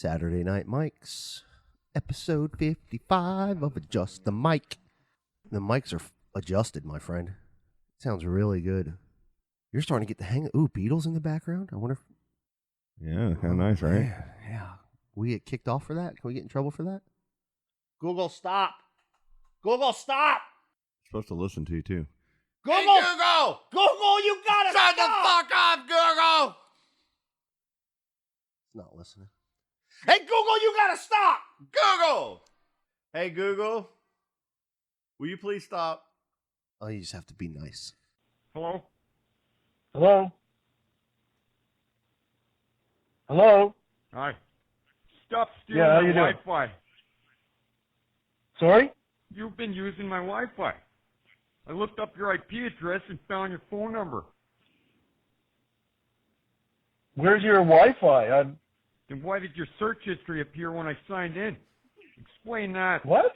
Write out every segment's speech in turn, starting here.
Saturday Night Mics, episode 55 of Adjust the Mic. The mics are adjusted, my friend. It sounds really good. You're starting to get the hang of... Ooh, Beatles in the background? I wonder if... Yeah, kind of nice, right? Man, yeah. We get kicked off for that? Can we get in trouble for that? Google, stop! Google, stop! Supposed to listen to you, too. Google! Hey, Google! Google, you gotta Shut stop! the fuck up, Google! It's not listening. Hey, Google, you gotta stop! Google! Hey, Google, will you please stop? Oh, you just have to be nice. Hello? Hello? Hello? Hi. Stop stealing Yeah, how my you doing? Wi-Fi. Sorry? You've been using my Wi-Fi. I looked up your IP address and found your phone number. Where's your Wi-Fi? Then why did your search history appear when I signed in? Explain that. What?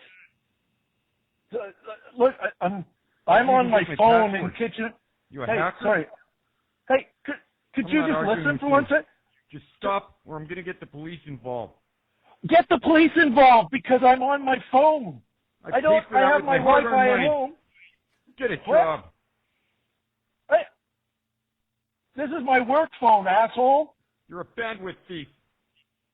Look, I'm You on can my give me phone in password. the kitchen. You a Hey, hacker? sorry. Hey, could I'm you not just arguing listen with for you. one sec? Just stop or I'm going to get the police involved. Get the police involved because I'm on my phone. I paid for that have with my hard-earned Wi-Fi at money. home. Get a What? job. Hey, this is my work phone, asshole. You're a bandwidth thief.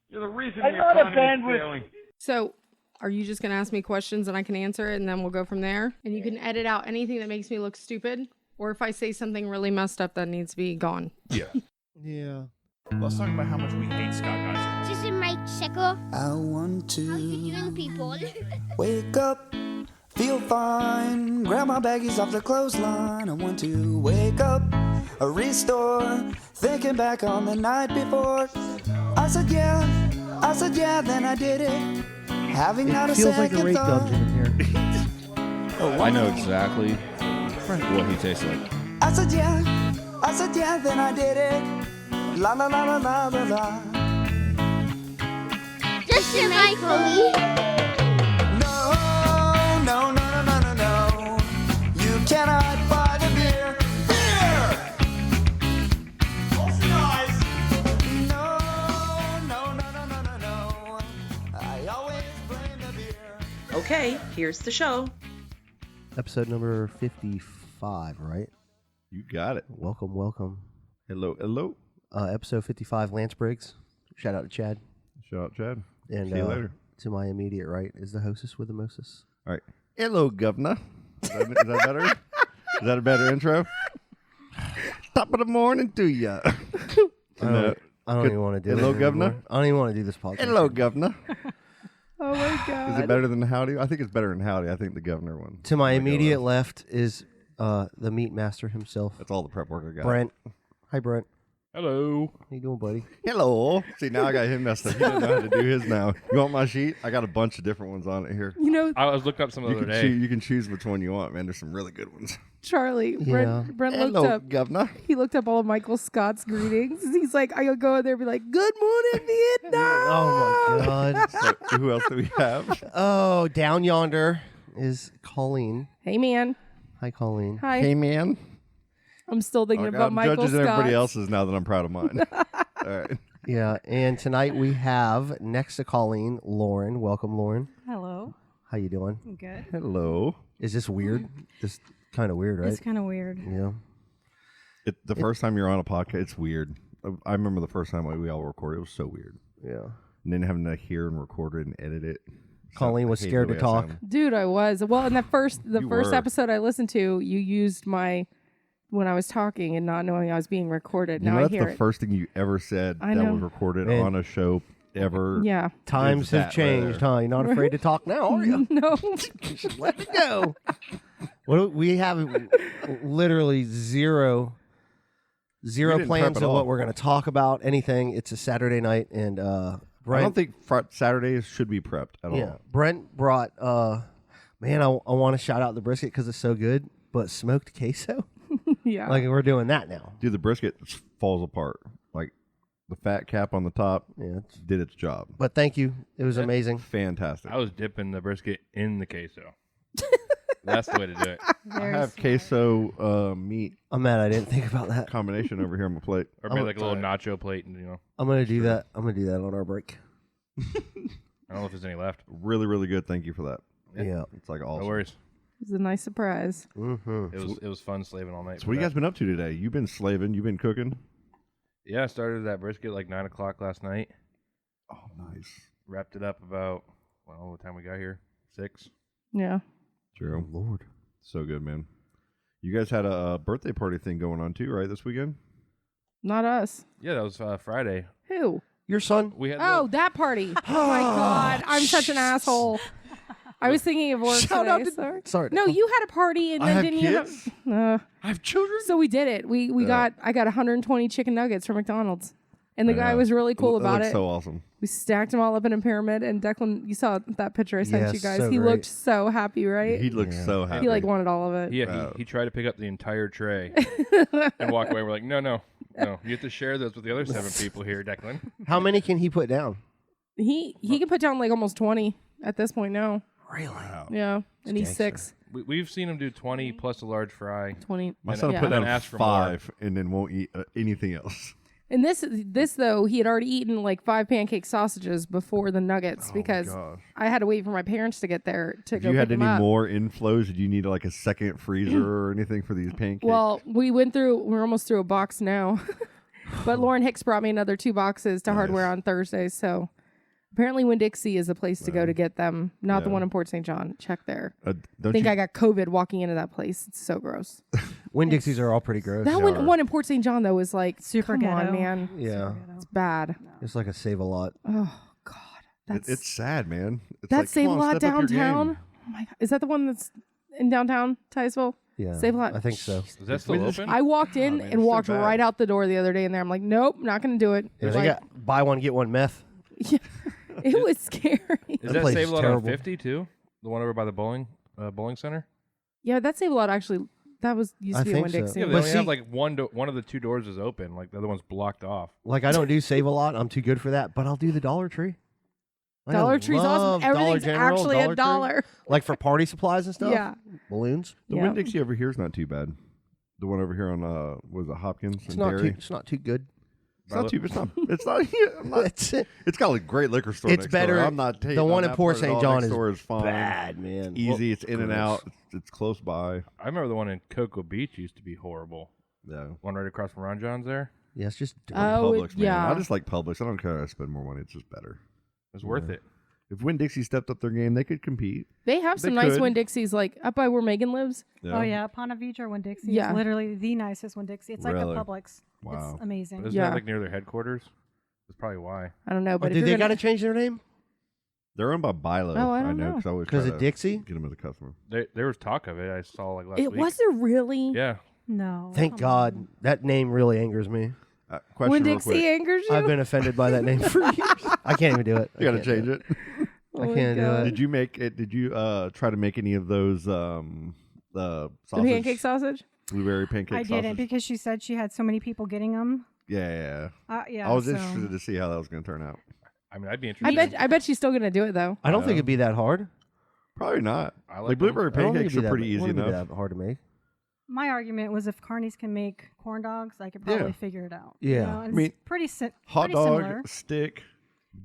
You're the reason I'm the not a economy is bandwidth- failing. So, are you just going to ask me questions and I can answer it and then we'll go from there? And you can edit out anything that makes me look stupid? Or if I say something really messed up that needs to be gone? Yeah. Let's talk about how much we hate Scott Geyser. This is my checker. I want How you to doing, people? wake up, feel fine, grab my baggies off the clothesline. I want to wake up, restore, thinking back on the night before. I said yeah, then I did it. Having not a feels like second a rape thought. dungeon in here. I know exactly what he tastes like. I said yeah, then I did it. La la la la la la la. This is my Colleen. No, no, no, no, no, no, no. You cannot buy the beer. Beer! Close your eyes. No, no, no, no, no, no, no. I always blame the beer. Okay, here's the show. Episode number 55, right? You got it. Welcome. Hello. Episode 55, Lance Briggs. Shout out to Chad. Shout out, Chad. And See you later. to my immediate right is the hostess with the mostest. All right. Hello, governor. Is that better? Is that a better intro? Top of the morning to ya. I don't even want to do it. Hello, anymore. governor. I don't even want to do this podcast. Hello, governor. Oh my God. Is it better than the howdy? I think it's better than howdy. I think the governor one. To my I'm gonna go immediate with. left is the meat master himself, That's all the prep work I got. Brent. Hi, Brent. Hello. How you doing, buddy? Hello. See, now I got him messed up. He didn't know how to do his now. You want my sheet? I got a bunch of different ones on it here. You know, I was looking up some the You other can, day. choose, you can choose which one you want, man. There's some really good ones. Charlie, Yeah. Brent looked Hello, up. governor. He looked up all of Michael Scott's greetings. He's like, I could go in there and be like, "Good morning, Vietnam." Oh, my God. So, who else do we have? Oh, down yonder is Colleen. Hey, man. Hi, Colleen. Hi. Hey, man. I'm still thinking about I'm Michael judges Scott. and everybody else's now that I'm proud of mine. All right. Yeah, and tonight we have, next to Colleen, Lauren. Welcome, Lauren. Hello. How you doing? I'm good. Hello. Is this weird? This kind of weird, right? It's kind of weird. Yeah. The first time you're on a podcast, it's weird. I remember the first time we all recorded. It was so weird. Yeah. And then having to hear and record it and edit it. Colleen was I hate scared the to way I talk. sound. Dude, I was. Well, in the first You were. episode I listened to, you used my when I was talking and not knowing I was being recorded. You Now know, I that's hear the it. first thing you ever said I that know. was recorded Man. on a show ever. Yeah. Times Is have that changed, rare? huh? You're not afraid to talk now, are you? No. Just let it go. Well, we have literally zero didn't plans prep at of what all. we're going to talk about, anything. It's a Saturday night, and I Brent, don't think Saturdays should be prepped at all. Brent brought, man, I want to shout out the brisket because it's so good, but smoked queso? Yeah. Like, we're doing that now. Dude, the brisket falls apart. Like, the fat cap on the top Yeah. did its job. But thank you. It was amazing. Fantastic. I was dipping the brisket in the queso. That's the way to do it. I have queso meat I'm mad I didn't think about that. combination over here on my plate. Or maybe like a little nacho plate, and I'm going to do that. I'm going to do that on our break. I don't know if there's any left. Really, really good. Thank you for that. Yeah. It's like awesome. No worries. It was a nice surprise. Mm-hmm. It was fun slaving all night. So what you guys been up to today? You've been slaving. You've been cooking. Yeah, I started that brisket like 9 o'clock last night. Oh, nice. Wrapped it up about, well, what time we got here? 6. Yeah. True. Oh, Lord. So good, man. You guys had a birthday party thing going on too, right? This weekend? Not us. Yeah, that was Friday. Who? Your son? We had Oh, that party. Oh my God. I'm such an asshole. I was thinking of work Shout today. out to- Sorry. Sorry. No, you had a party and I then have didn't kids? you have I have children. So we did it. I got 120 chicken nuggets from McDonald's. And the guy was really cool about looks it. so awesome. We stacked them all up in a pyramid, and Declan, you saw that picture I sent Yes, you guys. so He great. looked so happy, right? He looks so happy. He like wanted all of it. Yeah, he tried to pick up the entire tray and walk away. We're like, no. You have to share those with the other 7 people here, Declan. How many can he put down? He can put down like almost 20 at this point now. Really? Yeah, and he's gangster. 6. We've seen him do 20 plus a large fry. 20. My And- son yeah. put and down asked for 5 and then won't eat anything else. And this though, he had already eaten like 5 pancake sausages before the nuggets because gosh. I had to wait for my parents to get there to If go you had pick them any up. more inflows, did you need like a second freezer or anything for these pancakes? Well, we're almost through a box now. But Lauren Hicks brought me another 2 boxes to Hardware on Thursday, so apparently Winn-Dixie is the place to go to get them, not the one in Port St. John. Check there. I don't think you, I got COVID walking into that place. It's so gross. Winn-Dixies are all pretty gross. That one in Port St. John though is like Super come ghetto. on, man. Yeah. It's bad. It's like a Save-A-Lot. Oh God, that's it's sad, man. It's that like, Save a come on, Lot step up your downtown. game. Oh my God, is that the one that's in downtown Titusville? Yeah. Save a Lot. I think so. Is that still open? I walked in man, and it's so walked bad. right out the door the other day, and there I'm like, nope, not gonna do it. Yeah, they Like, got buy one, get one meth. yeah, it was scary. Is That that place Save is a Lot on terrible. 50 too? The one over by the bowling center? Yeah, that Save a Lot actually. That was used I to be a think so. Winn-Dixie. Yeah, they But only see- have like one of the 2 doors is open. Like the other one's blocked off. Like, I don't do Save-A-Lot. I'm too good for that, but I'll do the Dollar Tree. I Dollar Tree's love awesome. Everything's Dollar General, actually Dollar a dollar. Tree. Like for party supplies and stuff? Yeah. Balloons? The Yeah. Winn-Dixie over here is not too bad. The one over here on was it Hopkins It's and not Dairy? it's not too good. It's not too. It's not. It's not. I'm not it's got a great liquor store. It's next better. Door. I'm not taking The one on at that Port part at St. all. John Next is door is fine. bad, man. It's easy. It's in and gross. out. It's close by. I remember the one in Cocoa Beach used to be horrible. Yeah. One right across from Ron John's there. Yeah, it's just Oh, Publix, man. yeah. I just like Publix. I don't care if I spend more money. It's just better. It was worth it. If Winn-Dixie stepped up their game, they could compete. They have some They nice could. Winn-Dixies, like up by where Megan lives. Oh yeah, Ponte Vedra Winn-Dixie Yeah. is literally the nicest Winn-Dixie. It's Really? like a Publix. Wow. It's amazing. Isn't Yeah. that like near their headquarters? That's probably why. I don't know, Oh, but if did you're they gonna, got to change their name? They're owned by Bilo. Oh, I don't know. because I always 'Cause try of to Dixie? Get them as a customer. There was talk of it. I saw like last it week. was there really? Yeah. No. Thank come God. on. That name really angers me. Question real Winn-Dixie quick. angers you. I've been offended by that name for years. I can't even do it. You got to change it. Oh I my can't do God. it. Did you make it? Did you try to make any of those the The sausage, pancake sausage? blueberry pancake I sausage? didn't because she said she had so many people getting them. Yeah. Yeah. I was so- interested to see how that was going to turn out. I mean, I'd be interested. I bet she's still gonna do it though. I don't think it'd be that hard. Probably not. I Like like blueberry I don't think pancakes it'd be are pretty that, easy wouldn't be enough. that hard to make. My argument was if Carney's can make corn dogs, I could probably figure it out. Yeah. You know? And I mean, it's pretty Hot pretty dog, similar. stick,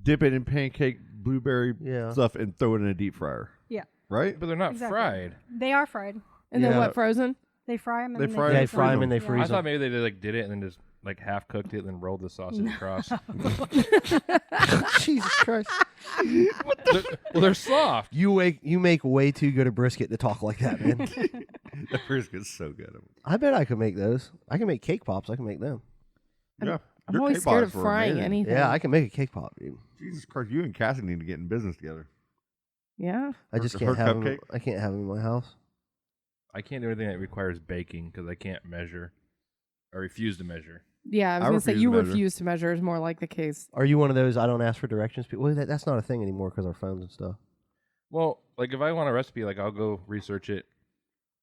dip it in pancake, blueberry Yeah. stuff, and throw it in a deep fryer. Yeah. Right? But they're not Exactly. fried. They are fried. And then Yeah. what? Frozen? They fry them. They and fry Yeah, them they fry them and they Yeah. freeze I thought them. maybe they like did it and then just like half cooked it and then rolled the sausage across. Jesus Christ. Well, they're soft. You make way too good a brisket to talk like that, man. That brisket's so good. I bet I could make those. I can make cake pops. I can make them. Yeah. I'm Your always cake scared pops of were frying amazing. anything. Yeah, I can make a cake pop, dude. Jesus Christ, you and Cassie need to get in business together. Yeah. I just Her can't have them. cupcake? I can't have them in my house. I can't do anything that requires baking because I can't measure. I refuse to measure. Yeah, I was I gonna say refuse you to measure. refuse to measure is more like the case. Are you one of those I don't ask for directions people? Well, that's not a thing anymore because our phones and stuff. Well, like if I want a recipe, like I'll go research it.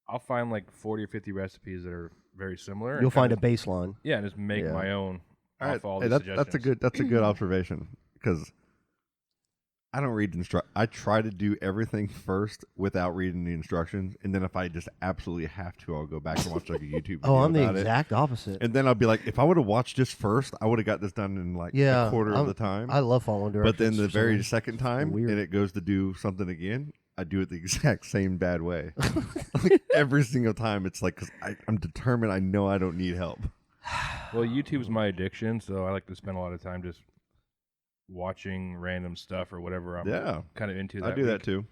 I'll find like 40 or 50 recipes that are very similar. and You'll find a kinda- baseline. Yeah, and just make Yeah. my own All right. off all Hey, the that's a suggestions. good observation because I don't read I try to do everything first without reading the instructions, and then if I just absolutely have to, I'll go back and watch like a YouTube video I'm the about exact opposite. And then I'll be like, if I would have watched this first, I would have got this done in like a quarter of the time. I love following directions. But then the very something. second time, Weird. and it goes to do something again, I do it the exact same bad way. Like, every single time, it's like, because I'm determined. I know I don't need help. Well, YouTube's my addiction, so I like to spend a lot of time just watching random stuff or whatever I'm kind of into. I do that too.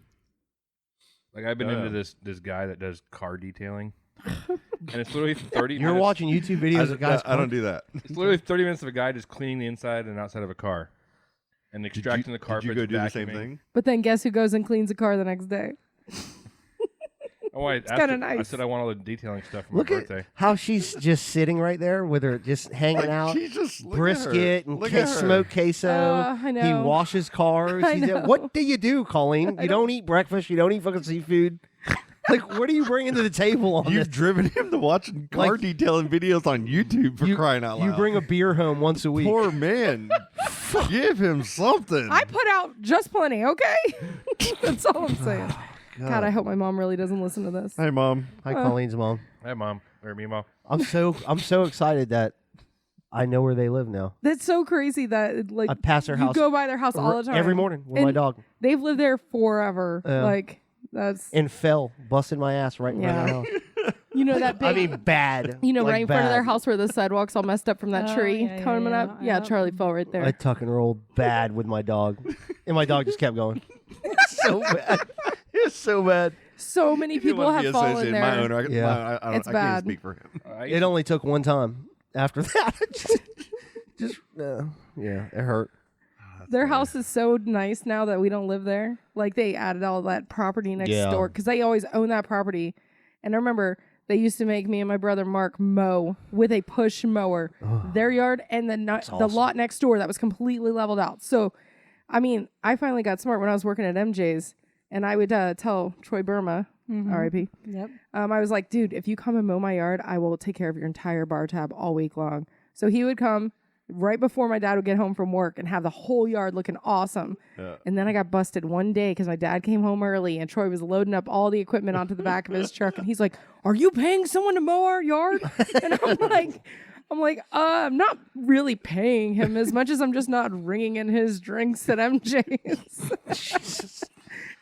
Like I've been into this guy that does car detailing, and it's literally 30 You're minutes. watching YouTube videos of guys. I don't do that. It's literally 30 minutes of a guy just cleaning the inside and outside of a car and extracting the carpet. Did you go do the same thing? But then guess who goes and cleans a car the next day? Oh, It's kinda nice. I said I want all the detailing stuff for Look my at birthday. how she's just sitting right there with her just hanging out. She's just brisket and Look at her. smoked queso. I know. He washes cars. I He's know. What do you do, Colleen? You don't eat breakfast. You don't eat fucking seafood. Like, what are you bringing to the table on You've this? driven him to watching car detailing videos on YouTube for crying out loud. You bring a beer home once a week. Poor man. Give him something. I put out just plenty, okay? That's all I'm saying. God, I hope my mom really doesn't listen to this. Hi, Mom. Hi, Colleen's mom. Hi, Mom. Or me, Mom. I'm so excited that I know where they live now. That's so crazy that like I pass their house. You go by their house all the time every morning with And my dog. They've lived there forever. Like that's And fell, busted my ass right in front of their house. you know that big. I mean, bad. You know, like right in front of their bad. house where the sidewalk's all messed up from that tree yeah, coming yeah, up. yeah. Yeah, Charley fell right there. I tuck and rolled bad with my dog, and my dog just kept going. So bad. It's so bad. So many people have fallen there. My owner. It's I bad. can't speak for him. It only took one time. After that, yeah, it hurt. Their house is so nice now that we don't live there. Like they added all that property next door because they always own that property. And I remember they used to make me and my brother Mark mow with a push mower their yard and the lot next door that was completely leveled out. So, I mean, I finally got smart when I was working at MJ's, and I would tell Troy Burma, R.I.P. Yep. I was like, dude, if you come and mow my yard, I will take care of your entire bar tab all week long. So he would come right before my dad would get home from work and have the whole yard looking awesome. And then I got busted one day because my dad came home early and Troy was loading up all the equipment onto the back of his truck. And he's like, are you paying someone to mow our yard? And I'm like, I'm not really paying him as much as I'm just not ringing in his drinks at MJ's.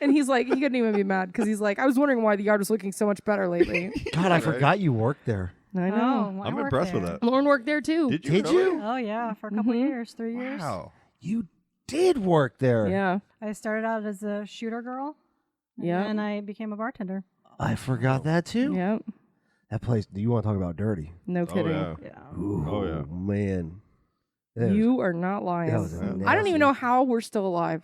And he's like, he couldn't even be mad because he's like, I was wondering why the yard was looking so much better lately. God, I forgot you worked there. I know. I I'm worked impressed with there. that. Lauren worked there too. Did you? Did really? you? Oh yeah, for a couple years, 3 years. Wow. You did work there. Yeah. I started out as a shooter girl. Yeah. And I became a bartender. I forgot that too. Yeah. That place. Do you want to talk about dirty? No kidding. Oh, yeah. Yeah. Ooh, Oh, yeah. man. That was- You are not lying. that was I don't nasty. even know how we're still alive.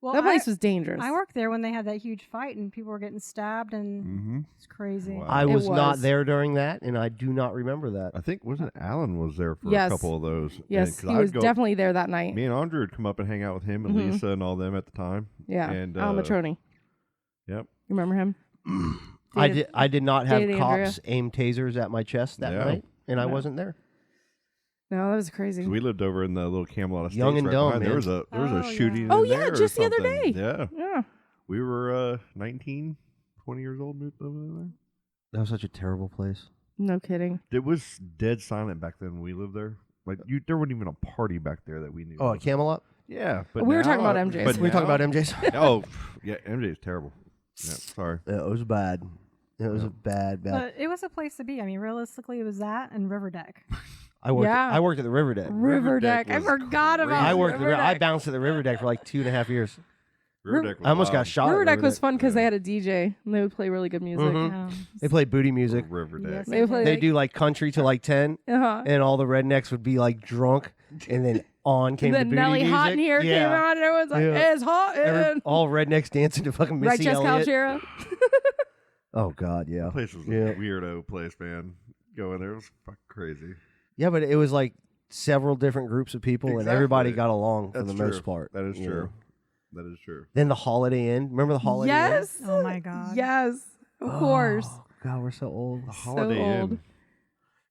Well, That place was dangerous. I worked there when they had that huge fight and people were getting stabbed and Mm-hmm. it's crazy. Wow. I It was not was. there during that, and I do not remember that. I think wasn't Alan was there for Yes. a couple of those. Yes, And- he 'cause was I'd go- definitely there that night. Me and Andre would come up and hang out with him and Mhm. Lisa and all them at the time. Yeah. And Al Matroni. Yep. You remember him? I did not have dated cops Andrea. aim tasers at my chest that Yeah. night, and I No. wasn't there. No, that was crazy. So we lived over in the little Camelot Estates. Young and right dumb, behind. There man. was a Oh, shooting. yeah. Oh, in yeah, there or just the other something. day. Yeah. Yeah. We were 19, 20 years old moved over there. That was such a terrible place. No kidding. It was dead silent back then when we lived there. Like there wasn't even a party back there that we knew. Oh, of. at Camelot? Yeah, but We were talking now- about MJ's. but We were talking now- about MJ's. Oh, yeah, MJ is terrible. Yeah, sorry. Yeah, it was bad. It was Yeah. a bad. But it was a place to be. I mean, realistically, it was that and River Deck. I worked. Yeah. I worked at the River Deck. River Deck Deck. I was forgot about I worked. River I Deck. bounced at the River Deck for like 2.5 years. River Deck was I almost got wild. shot. River at Deck River was fun because they had a DJ and they would play really good music. Mhm. They played booty music. River Deck. Yes, They would play They like, do like country to like 10, uh-huh. and all the rednecks would be like drunk, and then on came Then the booty Nelly music. Hot in Here yeah. came on and everyone's like, Yeah. it's hot in. All rednecks dancing to fucking Right Missy Chest Elliott. Calchera. Oh God, yeah. That place was Yeah. a weirdo place, man. Going there was fucking crazy. Yeah, but it was like several different groups of people, and everybody Exactly. got along for That's the true. most part. That is you true. know. That is true. Then the Holiday Inn. Remember the Holiday Inn? Yes. Oh my God. Yes. Of course. Oh, God, we're so old. The So Holiday old. Inn.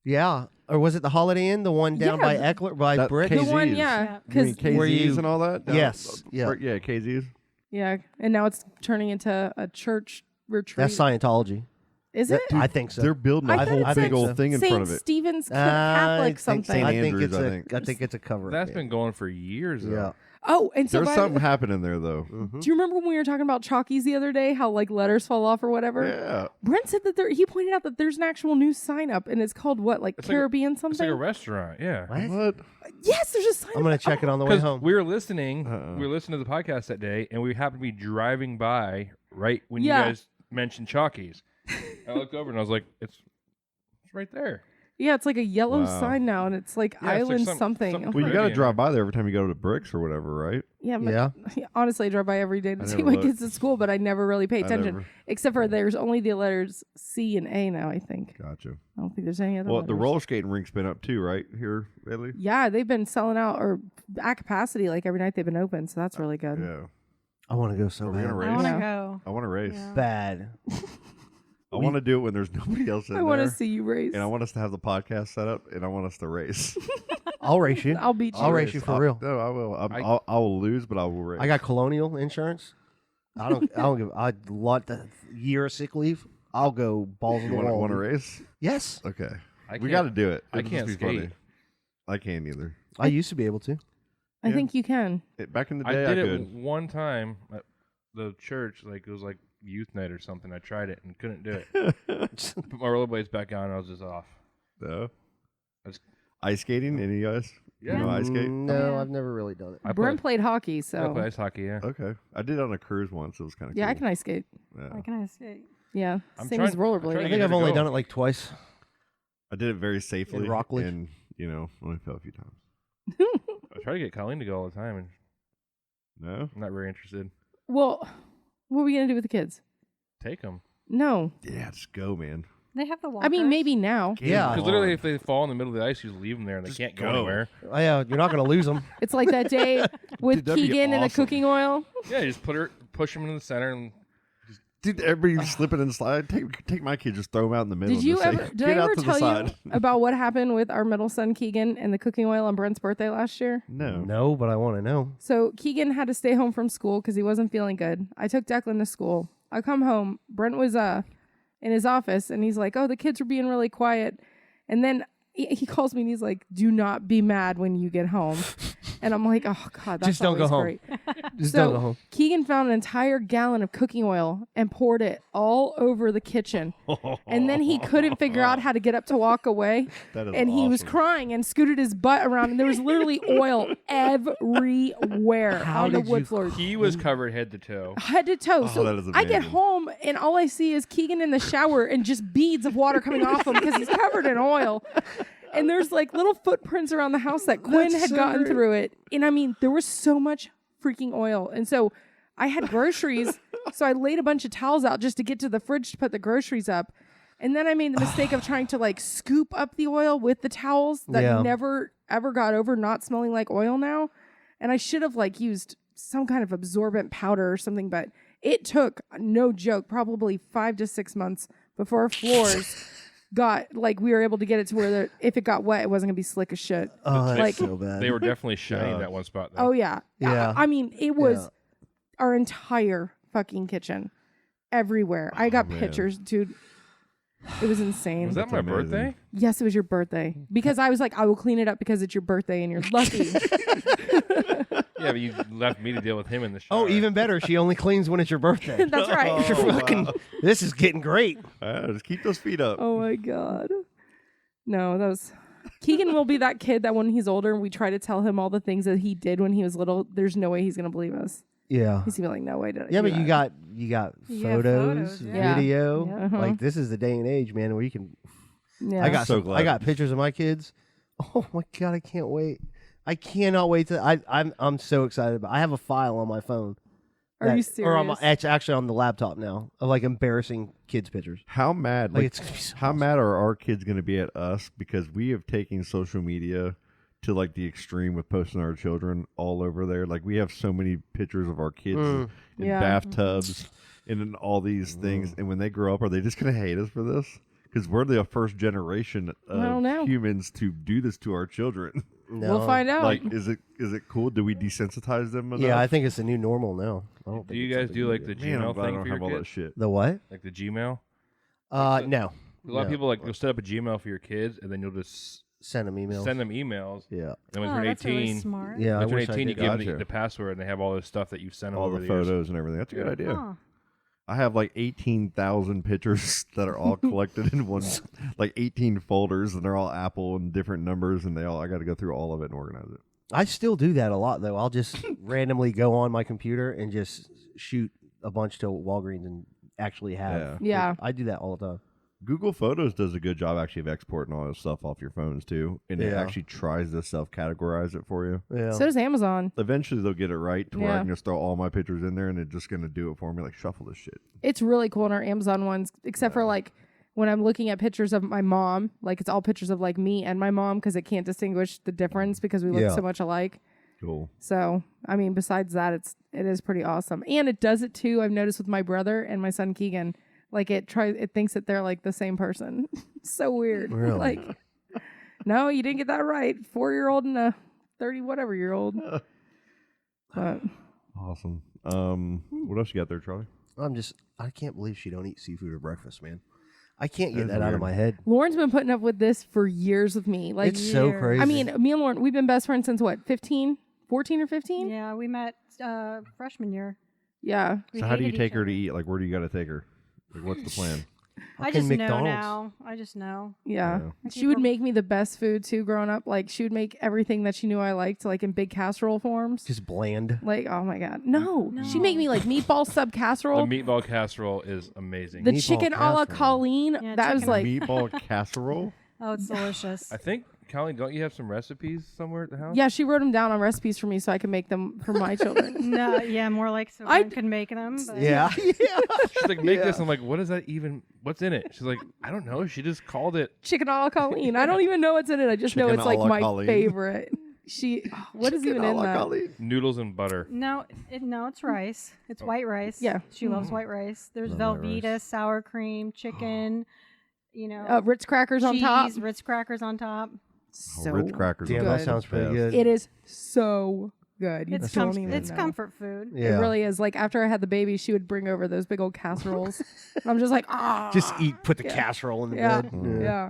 Yeah. Or was it the Holiday Inn, the one down by Eckler, by That Brick? The one, KZ's. yeah. You mean Because KZ's and all that? Yes. Yeah. Yeah, KZ's. yeah, and now it's turning into a church retreat. That's Scientology. Is it? I think so. They're building I a thought whole it big said old thing in St. front of it. Stephen's Catholic something. St. Andrews, I think. I think it's a cover. That's been going for years. Though. Yeah. Oh, and so There's something happening there, though. Mm-hmm. do you remember when we were talking about chalkies the other day? How like letters fall off or whatever? Yeah. Brent said that he pointed out that there's an actual new sign up, and it's called what, like Caribbean It's something? like a restaurant. Yeah. What? Yes, there's a sign. I'm going to check it on the way Because home. we were listening, to the podcast that day, and we happened to be driving by right when you guys mentioned chalkies. I looked over and I was like, "It's right there." Yeah, it's like a yellow Wow. sign now, and it's like Yeah, it's like island some- something. something Well, you got to Caribbean. drive by there every time you go to Bricks or whatever, right? Yeah, but Yeah. honestly, I drive by every day I to see never my look. kids at school, but I never really pay I attention. never- Except for there's only the letters C and A now, I think. Gotcha. I don't think there's any other Well, the letters. roller skating rink's been up too, right? Here lately? Yeah, they've been selling out or at capacity like every night they've been open, so that's really good. Yeah. I want to go so Are we bad. gonna race? I want to Yeah. go. I want to race. Yeah. Bad. I want to do it when there's nobody else in I there. want to see you race. And I want us to have the podcast set up, and I want us to race. I'll race you. I'll beat you. I'll race you for real. No, I will. I will lose, but I will race. I got Colonial insurance. I don't give. I want the year of sick leave. I'll go balls in You the wall. want to race? Yes. Okay. I We can't- got to do it. I It'll can't just be funny. skate. I can't either. I used to be able to. I think you can. Back in the I day, I, did could. it one time at the church. Like it was like youth night or something. I tried it and couldn't do it. Put my rollerblades back on. And I was just off. No. That's- Ice skating? Any of you guys? Yeah. You know ice skate? No, I've never really done it. I Brent played hockey, I so play ice hockey. Yeah. Okay. I did it on a cruise once. It was kind of yeah, cool. I can ice skate. Yeah. I can skate. Yeah, I'm same as trying- I'm rollerblade. trying I to think get I've her to only go. done it like twice. I did it very safely. Rockledge? And, only fell a few times. I try to get Colleen to go all the time, and No? I'm not very interested. Well, what are we gonna do with the kids? Take them. No, Yeah, just go, man. They have the walkers. I mean maybe now. Yeah. Because literally, if they fall in the middle of the ice, you just leave them there, and they Just can't go go. anywhere. Oh, yeah, you're not going to lose them. It's like that day with Dude, that'd be Keegan and the awesome. cooking oil. Yeah, you just push them in the center, and Dude, everybody slipping and slide. Take my kid, just throw him out in the middle. Did and you just say, ever? Did "Get I out ever to the tell you side." about what happened with our middle son Keegan and the cooking oil on Brent's birthday last year? No. No, but I want to know. So Keegan had to stay home from school because he wasn't feeling good. I took Declan to school. I come home. Brent was in his office, and he's like, "Oh, the kids were being really quiet." And then he calls me and he's like, "Do not be mad when you get home." And I'm like, "Oh God, that's Just don't go always home. great." Just So don't go home. Keegan found an entire gallon of cooking oil and poured it all over the kitchen. And then he couldn't figure out how to get up to walk away. That is And he was awesome. crying and scooted his butt around, and there was literally oil everywhere How on the did wood you floor. he was covered head to toe. Head to toe. Oh, So that is I get amazing. home and all I see is Keegan in the shower and just beads of water coming off him because he's covered in oil. And there's like little footprints around the house that Quinn That's had so gotten great. through it. And I mean, there was so much freaking oil. And so I had groceries. So I laid a bunch of towels out just to get to the fridge to put the groceries up. And then I made the mistake of trying to like scoop up the oil with the towels that Yeah. never ever got over not smelling like oil now. And I should have like used some kind of absorbent powder or something, but it took, no joke, probably 5 to 6 months before our floors got like we were able to get it to where if it got wet, it wasn't gonna be slick as shit. Oh, that's Like- so bad. They were definitely shiny Yeah. that one spot. Though. Oh yeah. Yeah. I mean, it was our entire fucking kitchen, everywhere. I got man. pictures, dude. It was insane. Was that That's my amazing. birthday? Yes, it was your birthday. Because I was like, I will clean it up because it's your birthday and you're lucky. Yeah, but you left me to deal with him in the shower. Oh, even better. She only cleans when it's your birthday. That's right. You're fucking, this is getting great. Just keep those feet up. Oh my God. No, that was Keegan will be that kid that when he's older and we try to tell him all the things that he did when he was little, there's no way he's gonna believe us. Yeah. He's gonna be like, no way did I Yeah, do but you that." got You got photos, photos, yeah. video. Yeah. Uh-huh. Like this is the day and age, man, where you can. Yeah. I got So some, glad. I got pictures of my kids. Oh my God, I can't wait. I cannot wait to. I'm so excited about. I have a file on my phone. Are you Or on my, serious? it's actually on the laptop now of like embarrassing kids pictures. How mad? Like, Like, it's gonna be so how awesome. mad are our kids going to be at us because we have taken social media to like the extreme with posting our children all over there? Like we have so many pictures of our kids in Yeah. bathtubs and in all these things. And when they grow up, are they just going to hate us for this? Because we're the first generation don't know. of humans to do this to our children. No. We'll find out. Like, is it cool? Do we desensitize them enough? Yeah, I think it's the new normal now. I don't Do think you it's guys something do new. like the Man, Gmail I thing don't for your have all that kids? shit. The what? Like the Gmail? No. A lot of people you'll set up a Gmail for your kids, and then you'll just Send them emails. send them emails. Yeah. And when Oh, they're that's really 18, smart. Yeah, I when they're wish I 18, you did give that. them Gotcha. the password, and they have all this stuff that you've sent them All over the years. photos and everything. That's a good idea. Huh. I have like 18,000 pictures that are all collected in one, like 18 folders, and they're all Apple and different numbers, and I got to go through all of it and organize it. I still do that a lot, though. I'll just randomly go on my computer and just shoot a bunch to Walgreens and actually have. Yeah. I do that all the time. Google Photos does a good job actually of exporting all this stuff off your phones too, and it Yeah. actually tries to self-categorize it for you. Yeah. So does Amazon. Eventually, they'll get it right to where I Yeah. can just throw all my pictures in there, and it's just going to do it for me, like shuffle this shit. It's really cool in our Amazon ones, except for like when I'm looking at pictures of my mom, like it's all pictures of like me and my mom because it can't distinguish the difference because we look Yeah. so much alike. Cool. So, I mean, besides that, it is pretty awesome. And it does it too, I've noticed with my brother and my son Keegan. Like it thinks that they're like the same person. So weird. Really? Like, no, you didn't get that right. 4-year-old and a 30-whatever-year-old. But Awesome. What else you got there, Charlie? I can't believe she don't eat seafood or breakfast, man. I can't get That's that out of weird. my head. Lauren's been putting up with this for years with me. Like, It's so crazy. I mean, me and Lauren, we've been best friends since what, 14 or 15? Yeah, we met freshman year. Yeah. We So how do you hated take each her to other. eat? Like, where do you got to take her? Like, what's the plan? I Fucking just McDonald's. know now. I just know. Yeah. Yeah. She would make me the best food too growing up. Like she would make everything that she knew I liked, like in big casserole forms. Just bland. Like, oh my God. No. She'd make me like meatball sub The casserole. meatball casserole is amazing. The Meatball chicken a la casserole. Colleen. Yeah, that was chicken- like Meatball casserole? Oh, it's delicious. I think, Colleen, don't you have some recipes somewhere at the house? yeah, she wrote them down on recipes for me so I could make them for my children. No, yeah, more like so I Brent could make them. But Yeah. She's like, make this. I'm like, what is that even? What's in it? She's like, I don't know. She just called it. Chicken a la Colleen. I don't even know what's in it. I just know Chicken it's a like la my Colleen. favorite. What is even in that? Noodles and butter. No, it's rice. It's white rice. Yeah. She loves white rice. There's Love white Velveeta, sour cream, chicken, Ritz crackers on top. cheese, Ritz crackers on top. So Ritz crackers. Damn, are that good. sounds pretty Best. good. it is so good. You It's don't even it's know. comfort food. Yeah. It really is. Like after I had the baby, she would bring over those big old casseroles. And I'm just like, ah. Just put the casserole in the Yeah. bed. Yeah.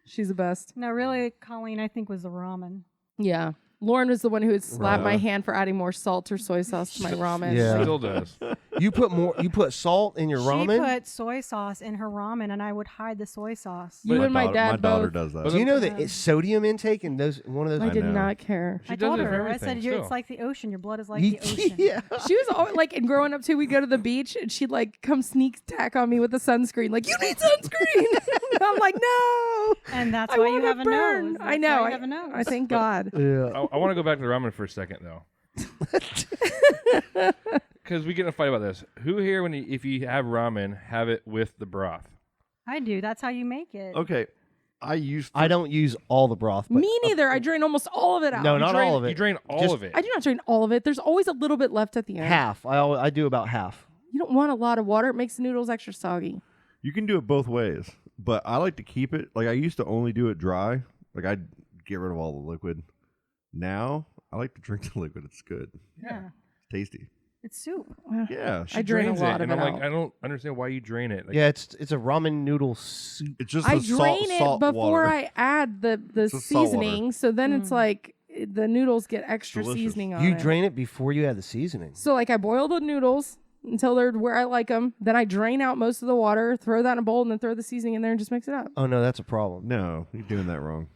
She's the best. No, really, Colleen, I think was the ramen. Yeah. Lauren was the one who would slap my Right. hand for adding more salt or soy sauce to my ramen. Yeah. Like, Still does. You put salt in your She ramen? put soy sauce in her ramen, and I would hide the soy sauce. you and my daughter, dad daughter both. does that. Do you know the sodium intake in one of those? I did know. not care. She I does told it for her, I everything, said, still. it's like the ocean. Your blood is like the ocean. Yeah. She was always like, and growing up too, we'd go to the beach and she'd like come sneak attack on me with the sunscreen. Like, you need sunscreen. I'm like, no. And that's I why you wanna have a burn. nose. I That's know. why you have a nose. I thank God. Yeah. I want to go back to the ramen for a second, though. Because we get in a fight about this. Who here, if you have ramen, have it with the broth? I do. That's how you make it. Okay. I don't use all the broth. But Me neither. I drain almost all of it out. No, not all of it. You drain all Just of it. I do not drain all of it. There's always a little bit left at the end. half. I do about half. You don't want a lot of water. It makes the noodles extra soggy. You can do it both ways, but I like to keep it. Like, I used to only do it dry. Like, I'd get rid of all the liquid. Now, I like to drink the liquid. It's good. Yeah. It's tasty. It's soup. Yeah. I drain a Drains lot it, of and it I'm like, out. I don't understand why you drain it. Like, Yeah, it's a ramen noodle soup. It's just I the drain salt it before water. I add the It's just salt water. seasoning, so then it's like the noodles get extra Delicious. seasoning on You it. drain it before you add the seasoning. So like I boil the noodles until they're where I like them. Then I drain out most of the water, throw that in a bowl, and then throw the seasoning in there and just mix it up. Oh no, that's a problem. No, you're doing that wrong.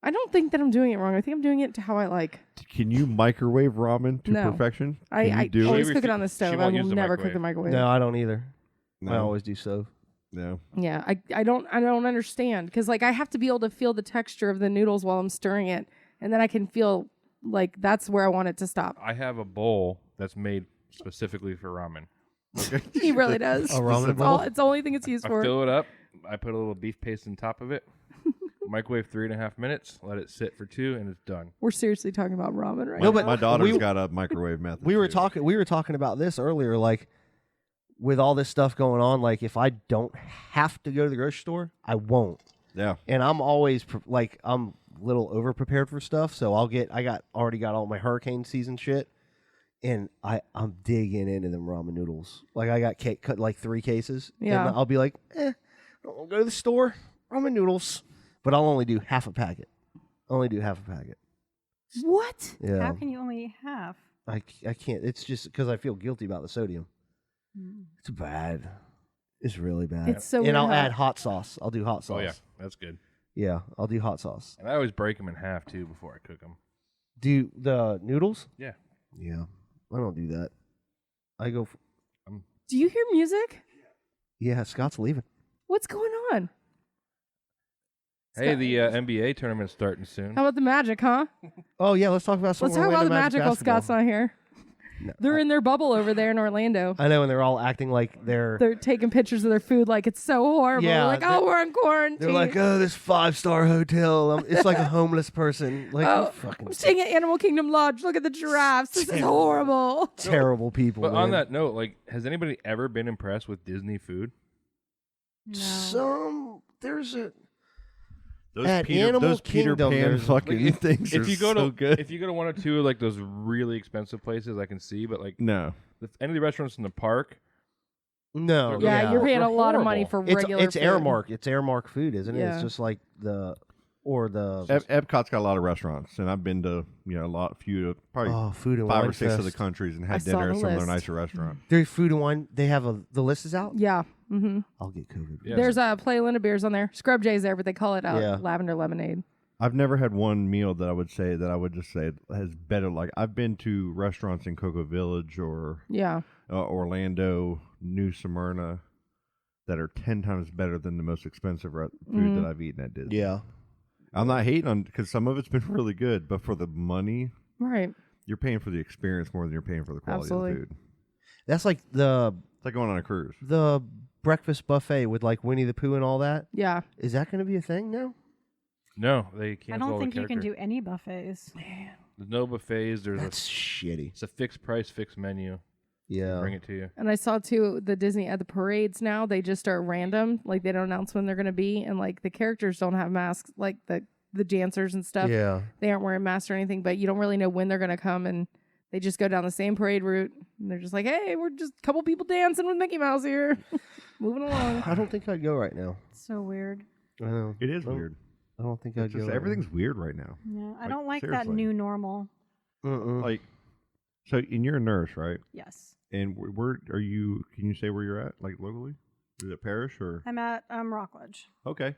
I don't think that I'm doing it wrong. I think I'm doing it to how I like. Can you microwave ramen to No. perfection? I Can you do always it? cook it on the She stove. I won't will use the never cook the microwave. microwave. No, I don't either. I No. always do stove. No. Yeah, I don't understand because like I have to be able to feel the texture of the noodles while I'm stirring it, and then I can feel like that's where I want it to stop. I have a bowl that's made specifically for ramen. Okay. He really does. A ramen It's, bowl? it's the only thing it's used I for. fill it up. I put a little beef paste on top of it. Microwave 3.5 minutes. Let it sit for 2, and it's done. We're seriously talking about ramen right No, now. but My daughter's we- got a microwave method. We were too. talking. We were talking about this earlier. Like, with all this stuff going on, like if I don't have to go to the grocery store, I won't. Yeah. And I'm always I'm a little over prepared for stuff, so already got all my hurricane season shit, and I'm digging into them ramen noodles. Like I got cut like 3 cases. Yeah. And I'll be like, I don't want to go to the store. Ramen noodles, but I'll only do half a packet. What? Yeah. How can you only eat half? I can't. It's just because I feel guilty about the sodium. Mm. It's bad. It's really bad. It's so and weird I'll how- add hot sauce. I'll do hot sauce. Oh yeah, that's good. Yeah, I'll do hot sauce. And I always break them in half too before I cook them. Do the noodles? Yeah. Yeah. I don't do that. I go. Do you hear music? Yeah, Scott's leaving. What's going on? Hey, the NBA tournament's starting soon. How about the Magic, huh? Oh yeah, let's talk about some. Let's talk about the Magic while basketball. Scott's not here. No, They're in their bubble over there in Orlando. I know, and they're all acting like they're taking pictures of their food like it's so horrible. Yeah, They're like, oh, we're in quarantine. They're like, oh, this 5-star hotel. It's like a homeless person. Like, oh, you fucking I'm staying at Animal Kingdom Lodge. Look at the giraffes. This is horrible. terrible people. But on man. that note, like, has anybody ever been impressed with Disney food? No. There's a. Those At Peter, Animal those Peter Kingdom, Pan there's- fucking things If are you go so to good. if you go to one or two of like those really expensive places, I can see, but like No. any of the restaurants in the park, No. Yeah, you're paying a They're lot of money for horrible. regular It's food. Airmark. It's Airmark food, isn't it? Yeah. It's just like the. Or the. Epcot's got a lot of restaurants, and I've been to probably Food and 5 Wine or 6 of the Fest. countries and I had saw dinner the at some of their list. nicer restaurants. There's food and wine. They have the list is out. Yeah. Mm-hmm. I'll get COVID. Yeah. There's a Play Linda beers on there. Scrub Jay's there, but they call it Yeah. lavender lemonade. I've never had one meal that I would just say has better. Like I've been to restaurants in Cocoa Village or Yeah. Orlando, New Smyrna, that are 10 times better than the most expensive food Mhm. that I've eaten at Disney. Yeah. I'm not hating on because some of it's been really good, but for the money, Right. you're paying for the experience more than you're paying for the quality of Absolutely. the food. That's like the It's like going on a cruise. the breakfast buffet with like Winnie the Pooh and all that. Yeah. Is that going to be a thing now? no, they can't. I don't think you can do any buffets. There's no buffets. There's That's shitty. it's a fixed price, fixed menu. Yeah. Bring it to you. And I saw too the Disney at the parades now, they just are random. Like they don't announce when they're gonna be, and like the characters don't have masks, like the dancers and stuff. Yeah. They aren't wearing masks or anything, but you don't really know when they're gonna come, and they just go down the same parade route and they're just like, hey, we're just a couple people dancing with Mickey Mouse here. Moving along. I don't think I'd go right now. So weird. I know. It is I don't- weird. I don't think I'd It's go. just, right everything's weird right now. Yeah, I Like, don't like that seriously. new normal. now. Mm-mm. Like, so, and you're a nurse, right? Yes. And where are you? Can you say where you're at, like locally? Is it parish or? I'm at Rockledge. Okay.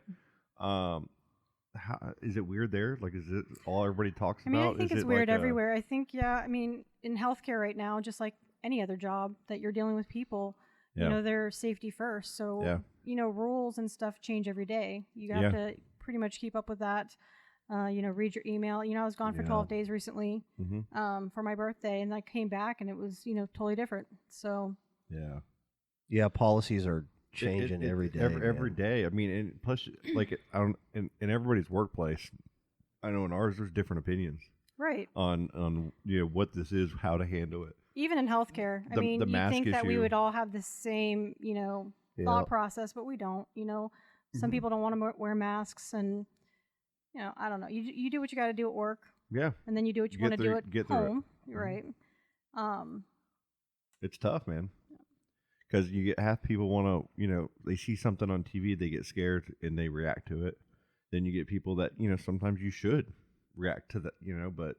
How is it weird there? Like, is it all everybody talks I mean, about? I think Is it's it weird like everywhere. I think, yeah, I mean, in healthcare right now, just like any other job that you're dealing with people, Yeah. you know, they're safety first. So, Yeah. you know, rules and stuff change every day. You have to pretty much keep up with that. You know, read your email. You know, I was gone for 12 days recently for my birthday, and I came back and it was, you know, totally different. So, Yeah. Yeah, policies are changing every day. Every man. day. I mean, and plus, like, I don't, in everybody's workplace, I know in ours there's different opinions right. on you know what this is, how to handle it. Even in healthcare, I The mean, you mask think that we issue. would all have the same, you know, Yeah. thought process, but we don't. You know, some people don't want to wear masks, and you know, I don't know. You do what you got to do at work, Yeah. and then you do what you Get want to do through- at get through it. home. You're right. It's tough, man. Because you get half people want to, you know, they see something on TV, they get scared and they react to it. Then you get people that, you know, sometimes you should react to that, you know, but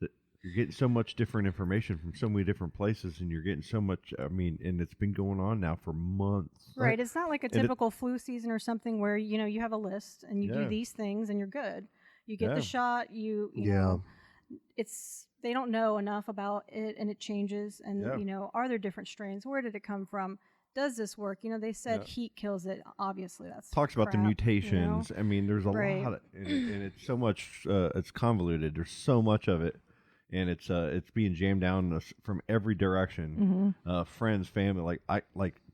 that you're getting so much different information from so many different places, and you're getting so much. I mean, and it's been going on now for months. Right. It's not like a And it- typical flu season or something where, you know, you have a list and you Yeah. do these things and you're good. You get Yeah. the shot. You Yeah. know, they don't know enough about it, and it changes. And Yeah. you know, are there different strains? Where did it come from? Does this work? You know, they said Yeah. heat kills it. Obviously, that's Talks about the crap, you know? mutations. I mean, there's a Right. lot, and it's so much. It's convoluted. There's so much of it, and it's being jammed down from every direction. Friends, family, like I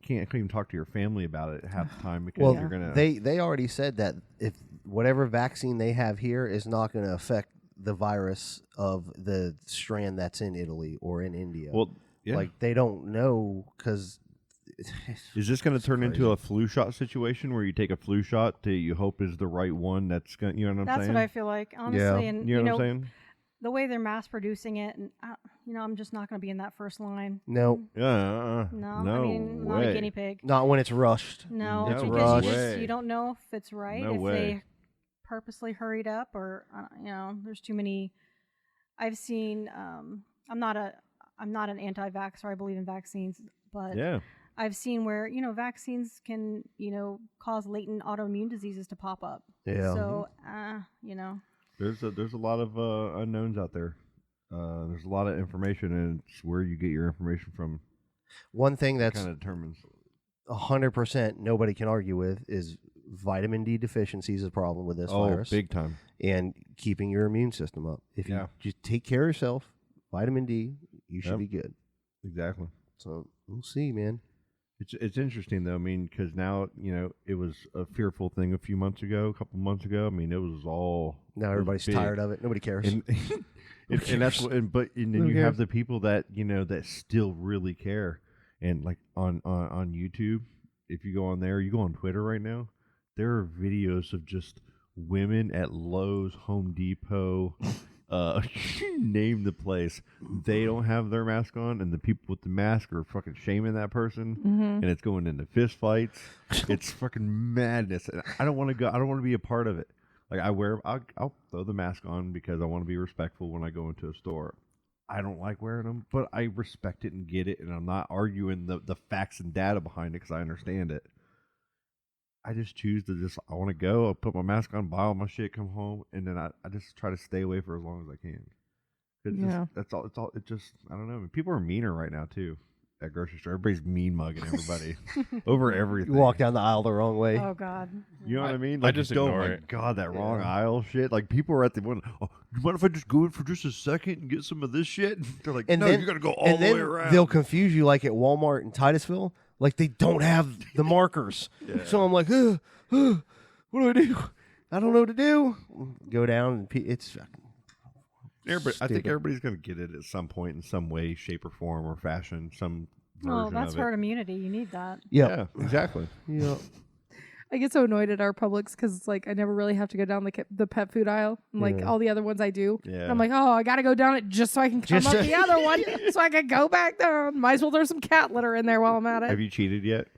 can't even talk to your family about it half the time because Well, you're gonna. they already said that if whatever vaccine they have here is not going to affect the virus of the strand that's in Italy or in India. Well, yeah. Like they don't know because Is this going to turn into a flu shot situation where you take a flu shot that you hope is the right one? That's going, you know what I'm saying? That's what I feel like, honestly. Yeah. And You know what I'm saying? the way they're mass producing it, and I'm just not going to be in that first line. No. Yeah. No, No I mean, not way. a guinea pig. Not when it's rushed. No, It's because rushed. you don't know if it's right, No if way. they purposely hurried up, or there's too many. I've seen. I'm not an anti-vaxxer. I believe in vaccines, but Yeah. I've seen where vaccines can cause latent autoimmune diseases to pop up. Yeah. So There's a lot of unknowns out there. There's a lot of information, and it's where you get your information from. One thing that's kind of determines 100% nobody can argue with is vitamin D deficiency is a problem with this virus. Big time. And keeping your immune system up. If you just take care of yourself, vitamin D, you should be good. Exactly. So we'll see, man. It's interesting though. I mean, because now it was a fearful thing a couple months ago. I mean, it was all now everybody's tired of it. Nobody cares. And that's and then you have the people that that still really care. And like on YouTube, if you go on there, you go on Twitter right now, there are videos of just women at Lowe's, Home Depot, name the place. They don't have their mask on, and the people with the mask are fucking shaming that person, and it's going into fist fights. It's fucking madness, and I don't want to go. I don't want to be a part of it. Like I'll throw the mask on because I want to be respectful when I go into a store. I don't like wearing them, but I respect it and get it, and I'm not arguing the facts and data behind it because I understand it. I just choose to I want to go, I'll put my mask on, buy all my shit, come home, and then I just try to stay away for as long as I can. That's all. It just, I don't know. I mean, people are meaner right now, too, at grocery store. Everybody's mean mugging everybody over everything. You walk down the aisle the wrong way. Oh, God. You know what I mean? I Like, just oh ignore my it. God, that wrong aisle shit. Like, people are at the one, oh, you mind if I just go in for just a second and get some of this shit? And they're like, no, you got to go all the way around. They'll confuse you like at Walmart in Titusville. Like, they don't have the markers. So I'm like, what do I do? I don't know what to do. Go down, and it's fucking I think everybody's going to get it at some point in some way, shape, or form, or fashion, some version Oh, that's of it. herd immunity. You need that. Yeah, exactly. Yeah. I get so annoyed at our Publix because it's like I never really have to go down the pet food aisle. And like all the other ones I do. Yeah. And I'm like, oh, I got to go down it just so I can come up the other one so I can go back down. Might as well throw some cat litter in there while I'm at it. Have you cheated yet?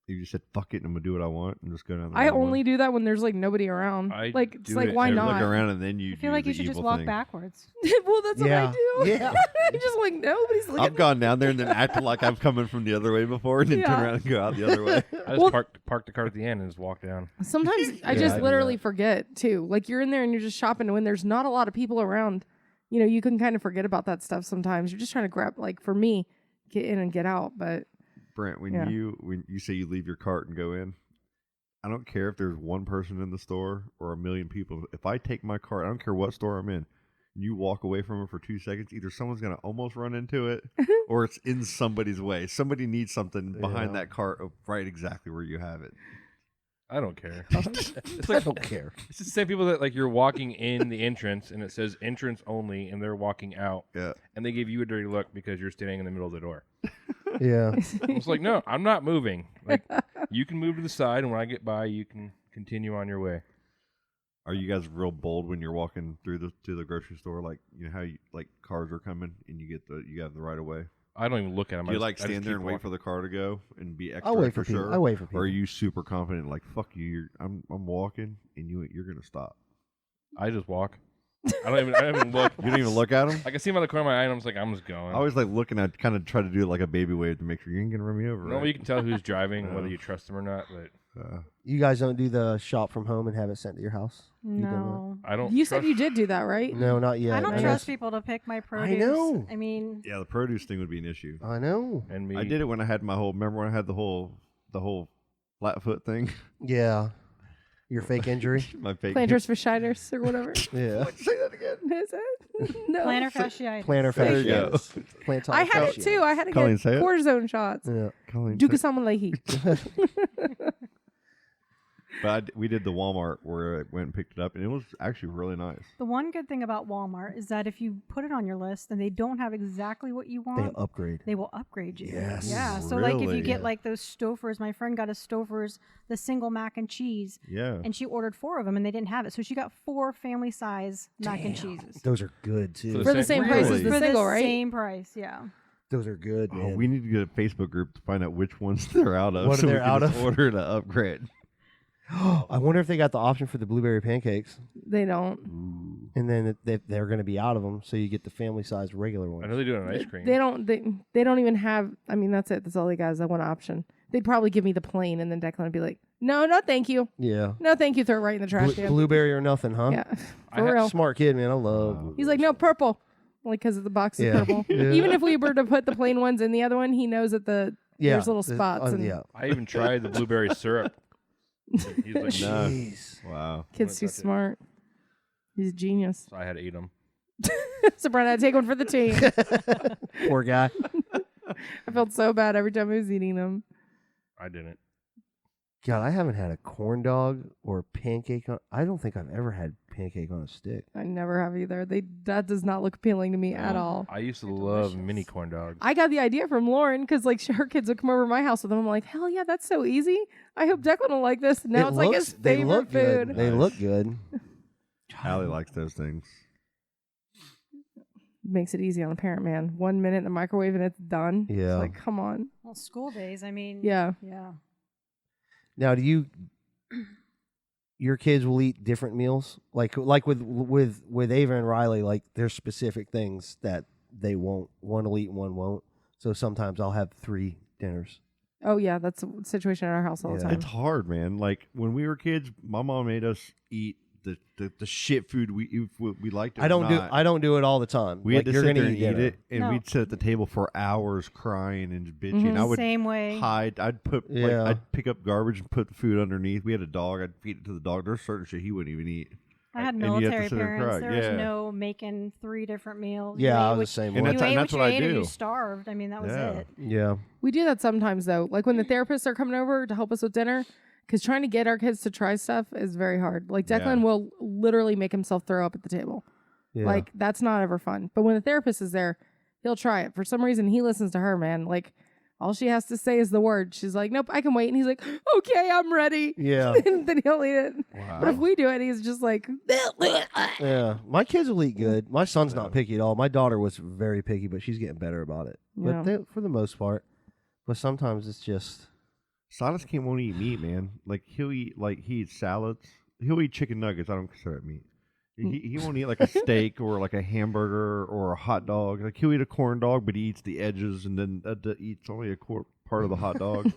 You just said, fuck it, and I'm going to do what I want and just go down the I other one? only do that when there's like nobody around. Like, it's like, why not? Look around and then you I feel like you should just walk backwards. Well, that's what I do. Yeah. I'm just like, nobody's looking. I've gone down there and then acted like I'm coming from the other way before and then turn around and go out the other way. I just park the car at the end and just walk down. Sometimes I just literally forget too. Like you're in there and you're just shopping, and when there's not a lot of people around, you can kind of forget about that stuff sometimes. You're just trying to grab, like for me, get in and get out. But Brent, when you say you leave your cart and go in, I don't care if there's one person in the store or a million people. If I take my cart, I don't care what store I'm in, and you walk away from it for 2 seconds, either someone's going to almost run into it or it's in somebody's way. Somebody needs something behind that cart right exactly where you have it. I don't care. It's like, I don't care. It's the same people that like you're walking in the entrance and it says entrance only and they're walking out. Yeah. And they give you a dirty look because you're standing in the middle of the door. Yeah. It's like, no, I'm not moving. Like you can move to the side and when I get by you can continue on your way. Are you guys real bold when you're walking through to the grocery store? Like, how you like cars are coming and you have the right of way? I don't even look at them. Do you stand there and wait for the car to go and be extra? I'll wait for for people. sure? I wait for people. Or are you super confident? Like, fuck you. I'm walking and you're gonna stop. I just walk. I don't even look. You don't even look at them. I can see them out of the corner of my eye and I'm just like, I'm just going. I always like looking at, kind of try to do it like a baby wave to make sure you ain't gonna run me over. Normally you can tell who's driving, whether you trust them or not. But You guys don't do the shop from home and have it sent to your house? No. I don't. you said you did do that, right? No, not yet. I don't trust people to pick my produce. know. I mean, Yeah, the produce thing would be an issue. I know. And me. I did it when I had remember when I had the whole flat foot thing? Yeah. Your fake injury? My fake Planters fasciitis or whatever. Yeah. Say that again. Is it? No. plantar fasciitis. Plantar There you go. fasciitis. Plantar I had it fasciitis. too. I had to Colleen, get say it. cortisone shots. Yeah. Colleen, Dukasamalehi. But we did the Walmart where I went and picked it up, and it was actually really nice. The one good thing about Walmart is that if you put it on your list and they don't have exactly what you want, They'll upgrade. They will upgrade you. Yes. Yeah. So like if you Really? get like those Stouffer's, my friend got a Stouffer's, the single mac and cheese. Yeah. And she ordered 4 of them and they didn't have it. So she got 4 family size mac and cheeses. Those are good too. For the same price as the For single, the right? same price, yeah. Those are good, man. We need to get a Facebook group to find out which ones they're out of. What so they're we can out just of? Order to upgrade. I wonder if they got the option for the blueberry pancakes. They don't. And then they're going to be out of them, so you get the family size regular ones. I know they do it on ice cream. They don't. They don't even have. I mean, that's it. That's all they got is that one option. They'd probably give me the plain, and then Declan would be like, "No, thank you. Yeah. No, thank you. Throw it right in the trash can." Blueberry or nothing, huh? Yeah, for real. Smart kid, man. I love. He's like, "No, purple." Like because of the box is Yeah. purple. Yeah. Even if we were to put the plain ones in the other one, he knows that there's little the- spots. and yeah. I even tried the blueberry syrup. He's like, no. Jeez. Wow. Kid's too smart. He's a genius. So I had to eat them. So Brent had to take one for the team. Poor guy. I felt so bad every time I was eating them. I didn't. God, I haven't had a corn dog or pancake on. I don't think I've ever had pancake on a stick. I never have either. That does not look appealing to me at all. I used to love mini corn dogs. I got the idea from Lauren because like her kids would come over to my house with them. I'm like, hell yeah, that's so easy. I hope Declan will like this. Now it's like his They favorite look good. food. They look good. Allie likes those things. Makes it easy on a parent, man. 1 minute in the microwave and it's done. Yeah. It's like, come on. Well, school days, I mean. Yeah. Yeah. Now, do your kids will eat different meals? Like with Ava and Riley, like there's specific things that they won't. One will eat and one won't. So sometimes I'll have 3 dinners. Oh yeah, that's a situation at our house all the time. It's hard, man. Like when we were kids, my mom made us eat the shit food we liked. It I don't do it all the time. We like, had to you're sit gonna there and eat dinner. it, and we'd sit at the table for hours crying and bitching. Mm-hmm. I would Same way. hide. I'd put I'd pick up garbage and put the food underneath. We had a dog. I'd feed it to the dog. There's certain shit he wouldn't even eat. I had And you'd have to military sit there and parents. cry. There Yeah. was no making 3 different meals. Yeah, You I ate was what- the same And way. You ate that's what what you I ate or do. you starved. I mean, that was Yeah. it. Yeah. We do that sometimes though. Like when the therapists are coming over to help us with dinner, because trying to get our kids to try stuff is very hard. Like Declan Yeah. will literally make himself throw up at the table. Yeah. Like that's not ever fun. But when the therapist is there, he'll try it. For some reason, he listens to her, man. Like all she has to say is the word. She's like, nope, I can wait. And he's like, okay, I'm ready. Yeah. And then he'll eat it. Wow. But if we do it, he's just like, Yeah. My kids will eat good. My son's not picky at all. My daughter was very picky, but she's getting better about it. Yeah. But for the most part. But sometimes it's just. Silas won't eat meat, man. Like he eats salads. He'll eat chicken nuggets. I don't consider it meat. He won't eat like a steak or like a hamburger or a hot dog. Like he'll eat a corn dog, but he eats the edges and then eats only a part of the hot dog.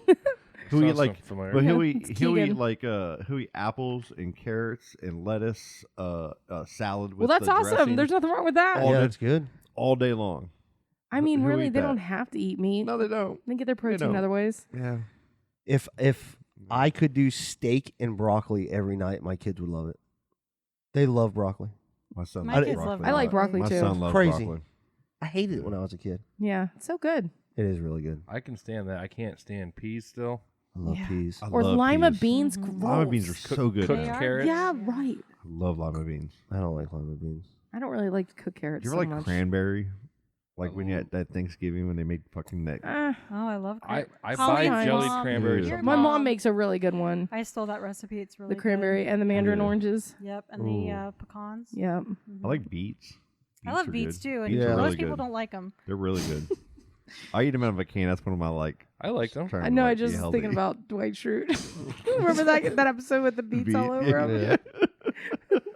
He'll eat like, familiar. but he'll Yeah, eat it's he'll eat Keegan. like he'll eat apples and carrots and lettuce, salad well, with that's the awesome. dressing There's nothing wrong with that. All Yeah, day- that's good. all day long. I mean, Who really, eat they that? don't have to eat meat. No, they don't. They get their protein don't. other ways. Yeah. If I could do steak and broccoli every night, my kids would love it. They love broccoli. My son My loves kids broccoli. love I like broccoli My too. son loves Crazy. broccoli. I hated it when I was a kid. Yeah, it's so good. It is really good. I can stand that. I can't stand peas still. I love Yeah. peas. I Or love lima peas. beans. Lima beans are gross. so good. Cooked They man. are. carrots. Yeah, right. I love lima beans. I don't like lima beans. I don't really like to cook carrots You ever so like much. cranberry? Like when you had that Thanksgiving when they made fucking that. Ah, Oh, I love I cranberry. buy Sometimes. jellied Mom, cranberries. your my sometimes. mom makes a really good one. I stole that recipe. It's really The cranberry and the mandarin Yeah. oranges. Good. Yep, and Ooh. the pecans. Yeah. I like beets. I love are beets good. too, and Beets Yeah. are most really people good. don't like them. They're really good. I eat them out of a can. That's one of my like. I like them. trying I to, know. I like, be just was healthy. thinking about Dwight Schrute. Remember that episode with the beets all over him? Yeah.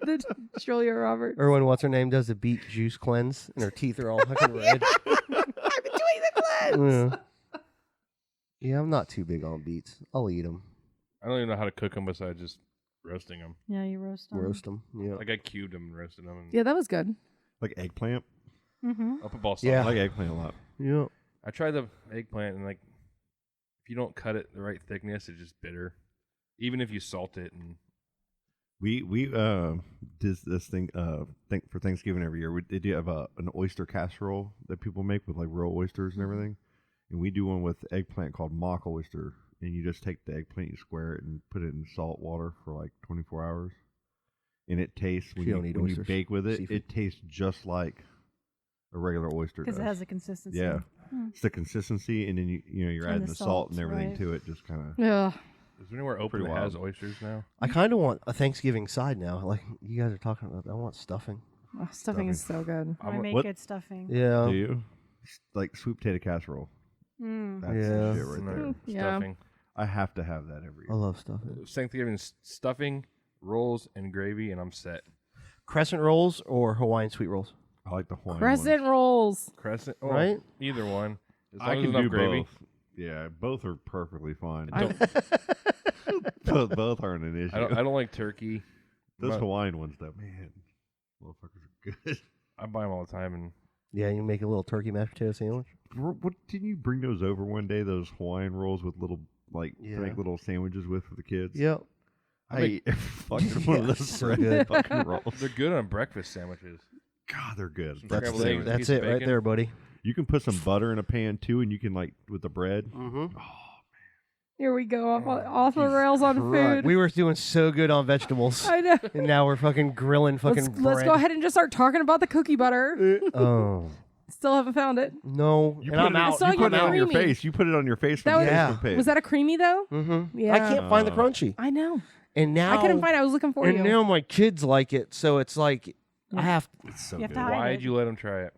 The Julia Roberts. Or when what's her name does the beet juice cleanse and her teeth are all fucking red. I'm doing the cleanse. Yeah, I'm not too big on beets. I'll eat them, I don't even know how to cook them besides just roasting them. Yeah, you roast them. roast them. Yeah. Like I cubed them and roasted them. And Yeah, that was good. Like eggplant. Mm-hmm. I'll put ball sauce. Yeah. I like eggplant a lot. Yeah. I tried the eggplant and like, if you don't cut it the right thickness, it's just bitter. Even if you salt it and We did this thing for Thanksgiving every year. They do have an oyster casserole that people make with like raw oysters and everything, and we do one with eggplant called mock oyster and you just take the eggplant, you square it, and put it in salt water for like 24 hours. And it tastes, when you bake with it, it tastes just like a regular oyster does. Because it has a consistency. Yeah. It's the consistency, and then you're adding the salt and everything to it. Just kind of. Yeah. Is there anywhere open that has oysters now? I kind of want a Thanksgiving side now. Like you guys are talking about, I want stuffing. Oh, stuffing is so good. I make good stuffing. Yeah. Do you? Like sweet potato casserole. That's the shit right there. Stuffing. I have to have that every year. I love stuffing. Thanksgiving stuffing, rolls, and gravy, and I'm set. Crescent rolls or Hawaiian sweet rolls? I like the Hawaiian Crescent rolls. Crescent, right? Either one. As long I as can enough do gravy. both. Yeah, both are perfectly fine. Both aren't an issue. I don't like turkey. Those Hawaiian ones, though, man, motherfuckers are good. I buy them all the time, and yeah, you make a little turkey mashed potato sandwich. What didn't you bring those over one day? Those Hawaiian rolls with little to make little sandwiches with for the kids. Yep. I ate every fucking one of those so good. fucking rolls. They're good on breakfast sandwiches. God, they're good. That's it right there, buddy. You can put some butter in a pan too, and you can with the bread. Mm-hmm. Here we go off the rails on food. We were doing so good on vegetables. I know. And now we're fucking grilling bread. Let's go ahead and just start talking about the cookie butter. Oh. Still haven't found it. No. You and I'm out. You put it on your face. You put it on your face. That was, Facebook page. Was that a creamy though? Mm-hmm. Yeah. I can't find the crunchy. I know. And now I couldn't find it. I was looking for you. And now my kids like it, so it's like I have. It's so good. Why'd you let them try it?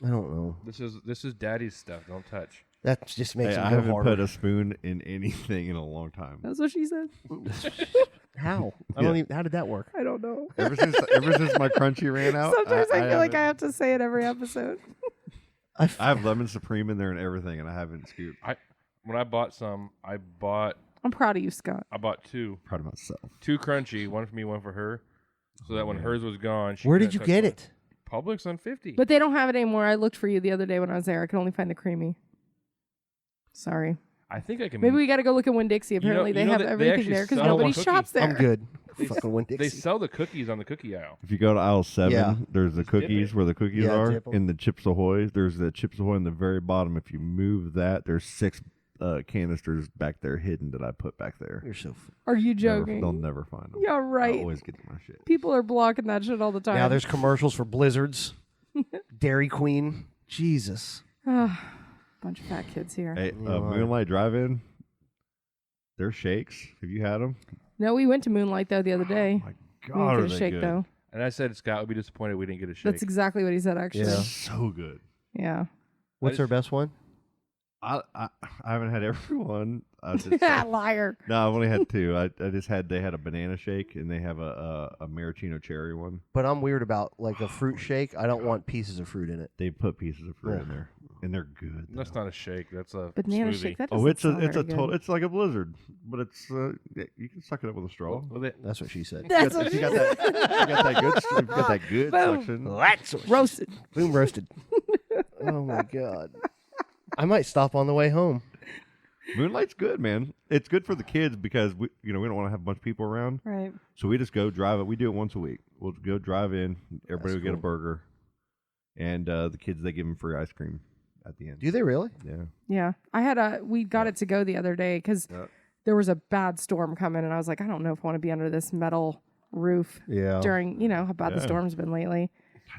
I don't know. This is Daddy's stuff. Don't touch. That just makes it I go haven't harder. put a spoon in anything in a long time. That's what she said. How? I don't even. How did that work? I don't know. Ever since my crunchy ran out. Sometimes I feel like I have to say it every episode. I have lemon supreme in there and everything, and I haven't scooped. When I bought some, I'm proud of you, Scott. I bought two. Proud of myself. 2 crunchy, one for me, one for her. So that when hers was gone, Where did you get it? Publix on 50. But they don't have it anymore. I looked for you the other day when I was there. I could only find the creamy. Sorry. I think I can. Maybe we got to go look at Winn-Dixie. Apparently they have everything there because nobody shops there. I'm good. They, Fucking Winn-Dixie. They sell the cookies on the cookie aisle. If you go to aisle 7, there's the cookies where the cookies are, dip 'em. and the Chips Ahoy. There's the Chips Ahoy in the very bottom. If you move that, there's 6 canisters back there hidden that I put back there. You're so. Are you joking? They'll never find them. Yeah, right. I always get my shit. People are blocking that shit all the time. Now there's commercials for Blizzards, Dairy Queen. Jesus. Bunch of fat kids here. Hey, Moonlight Drive-In. Their shakes. Have you had them? No, we went to Moonlight though the other day. Oh my We God, didn't are get a they shake good? though. And I said Scott would be disappointed we didn't get a shake. That's exactly what he said actually. Yeah. So good. Yeah. What's their best one? I haven't had everyone. I just, Liar. No, I've only had 2. I just had they had a banana shake and they have a maraschino cherry one. But I'm weird about like a fruit shake. I don't want pieces of fruit in it. They put pieces of fruit in there, and they're good. That's not a shake. That's a banana smoothie. shake. That It's doesn't a sound very good. it's like a blizzard, but it's you can suck it up with a straw. That's what she said. That's you what got that. You got that good. You got that good Boom. suction. That's what roasted. Boom roasted. Oh my God. I might stop on the way home. Moonlight's good, man. It's good for the kids because we don't want to have a bunch of people around. Right. So we just go drive it. We do it once a week. We'll go drive in. Everybody will get a burger, and the kids they give them free ice cream at the end. Do they really? Yeah. Yeah. We got it to go the other day because there was a bad storm coming and I was like, I don't know if I want to be under this metal roof during, how bad the storm's been lately.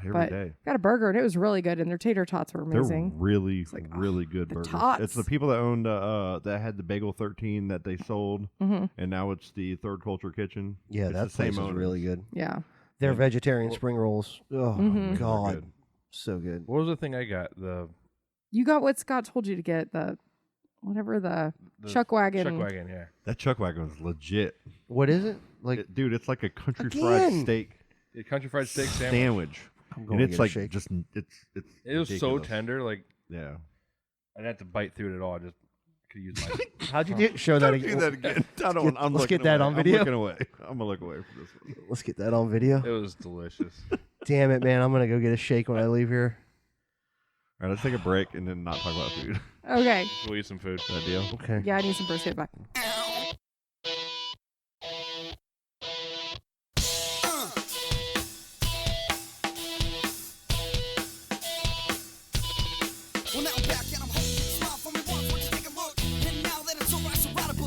Every day. Got a burger and it was really good and their tater tots were amazing. They're really, really good burgers. tots. It's the people that owned that had the Bagel 13 that they sold, and now it's the Third Culture Kitchen. Yeah, it's that the same place is owners. really good. Yeah. Their vegetarian spring rolls. Oh Mhm. my God. Good. So good. What was the thing I got? You got what Scott told you to get, the chuck wagon. Chuck wagon, yeah. That chuck wagon is legit. What is it? Like, dude, it's like a country Again. fried steak The country fried steak sandwich. I'm going And to it's get a like shake. just it's It was so ridiculous. tender, like Yeah. I didn't have to bite through it at all. I just could use my. How'd you do? Show that Don't again. do that again. I don't. I'm Let's looking get that away. on video. I'm looking away. I'm gonna look away from this one. Let's get that on video. It was delicious. Damn it, man! I'm gonna go get a shake when I leave here. All right, let's take a break and then not talk about food. Okay. We'll eat some food. That deal? Okay. Yeah, I need some brisket back. Well, now I'm back and I'm home. Smile for me once, won't you take a look? And now that it's over, I should write a book.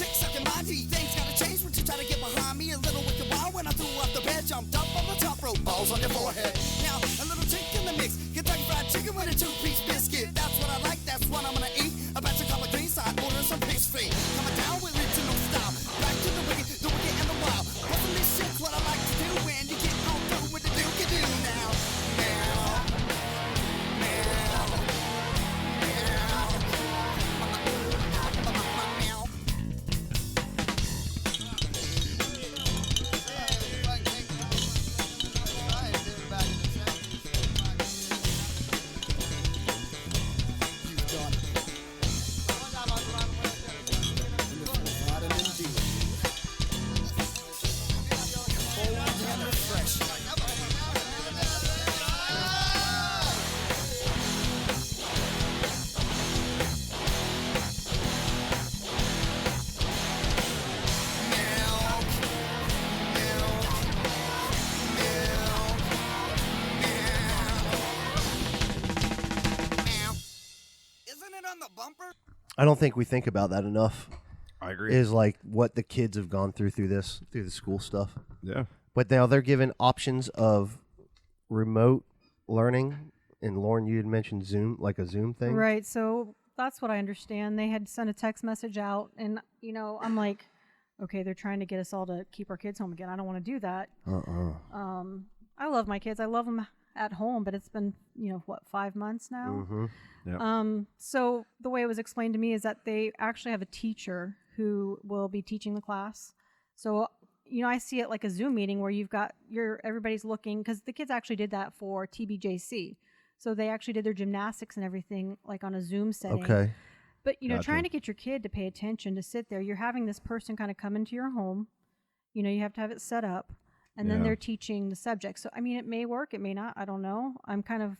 chick sucking my teeth. Things gotta change when you try to get behind me. A little wicked wild when I threw off the bed, jumped up on the top rope, balls on your forehead. Now a little chick in the mix, Kentucky Fried Chicken with a 2-piece biscuit. That's what I like, that's what I'm gonna eat. A batch of collard greens, side order some pig's feet. Coming down with original style, back to the wicked and the wild. Wasn't this shit's what I like to do when you get on through with the do now. I don't think we think about that enough. I agree. Is like what the kids have gone through the school stuff. Yeah. But now they're given options of remote learning. And Lauren, you had mentioned Zoom, like a Zoom thing. Right. So that's what I understand. They had sent a text message out, and I'm like, okay, they're trying to get us all to keep our kids home again. I don't want to do that. I love my kids. I love them at home, but it's been 5 months now. Mm-hmm. Yep. So the way it was explained to me is that they actually have a teacher who will be teaching the class. So I see it like a Zoom meeting where you've got everybody's looking, because the kids actually did that for TBJC. So they actually did their gymnastics and everything like on a Zoom setting. Okay. But Gotcha. trying to get your kid to pay attention, to sit there, you're having this person kind of come into your home. You have to have it set up, and then they're teaching the subject. So it may work, it may not. I don't know. I'm kind of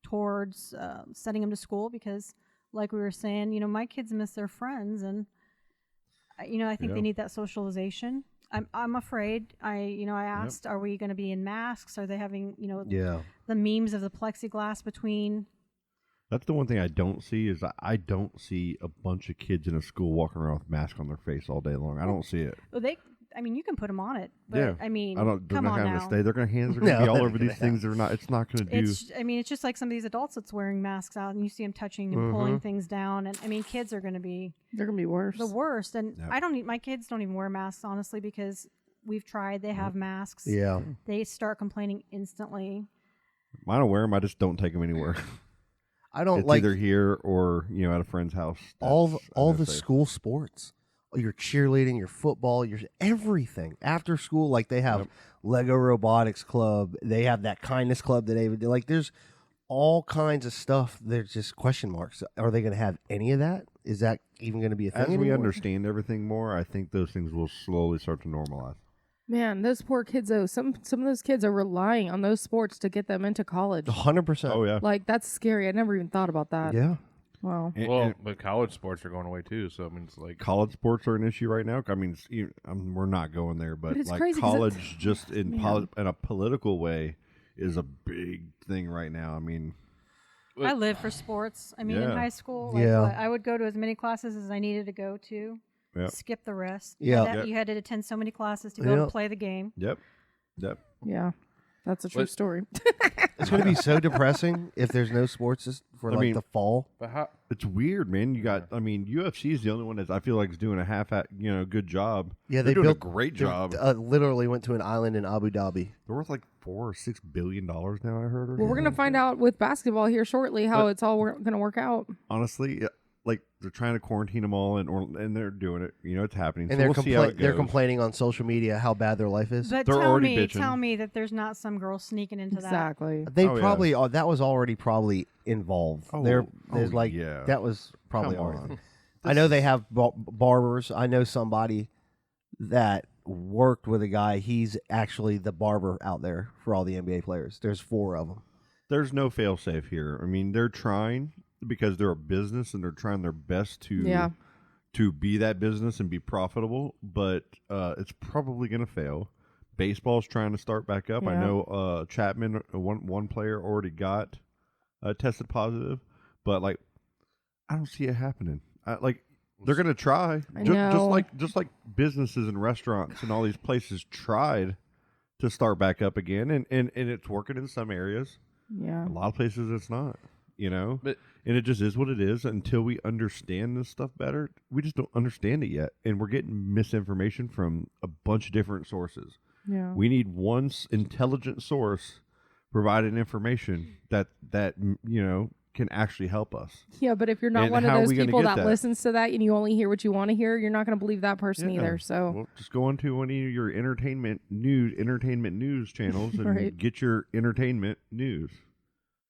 towards sending them to school because, like we were saying, my kids miss their friends, and I think they need that socialization. I'm afraid. I asked, are we going to be in masks? Are they having the memes of the plexiglass between? That's the one thing I don't see is I don't see a bunch of kids in a school walking around with masks on their face all day long. I don't see it. Well, you can put them on it, but They're come not on going now. to stay. Their hands are going to be all over these things. It's not going to do. It's just like some of these adults that's wearing masks out, and you see them touching and pulling things down, and kids are going to be. They're going to be worse. The worst, and my kids don't even wear masks, honestly, because we've tried. They have masks. Yeah. They start complaining instantly. I don't wear them. I just don't take them anywhere. I don't it's like either here or at a friend's house. all the school sports. Your cheerleading, your football, your everything after school. Like they have Lego Robotics Club. They have that kindness club that David did. Like there's all kinds of stuff. There's just question marks. Are they going to have any of that? Is that even going to be a thing? As we anymore? understand everything more, I think those things will slowly start to normalize. Man, those poor kids though. Some of those kids are relying on those sports to get them into college. 100%. Oh yeah. Like that's scary. I never even thought about that. Yeah. Wow. But college sports are going away too. So it's like college sports are an issue right now. We're not going there, but it's like crazy college, just in a political way, is a big thing right now. I live for sports. In high school, I would go to as many classes as I needed to go to. Yep. Skip the rest. Yeah. You had to attend so many classes to go and play the game. Yep. Yeah. That's a true story. It's going to be so depressing if there's no sports for the fall. But it's weird, man. You got, UFC is the only one that I feel like is doing a good job. Yeah, They're they doing built a great job. Literally went to an island in Abu Dhabi. They're worth like $4 or $6 billion now. I heard. Well, we're gonna find out with basketball here shortly how it's all gonna work out. Honestly, like they're trying to quarantine them all, and they're doing it. It's happening. And so they're complaining on social media how bad their life is. But they're already bitching. tell me that there's not some girl sneaking into Exactly. They probably that was already probably involved. That was probably on. I know they have barbers. I know somebody that worked with a guy. He's actually the barber out there for all the NBA players. There's 4 of them. There's no fail safe here. They're trying because they're a business and they're trying their best to be that business and be profitable, but it's probably going to fail. Baseball's trying to start back up. Yeah. I know Chapman, one player already got tested positive, but I don't see it happening. They're gonna try. I know. Just like businesses and restaurants and all these places tried to start back up again, and it's working in some areas. Yeah. A lot of places it's not. But And it just is what it is until we understand this stuff better. We just don't understand it yet, and we're getting misinformation from a bunch of different sources. Yeah. We need one intelligent source providing information that can actually help us. Yeah, but if you're not And one of how are those we gonna people get that listens to that and you only hear what you want to hear, you're not going to believe that person Yeah. either. So Well, just go into one of your entertainment news channels and Right. get your entertainment news.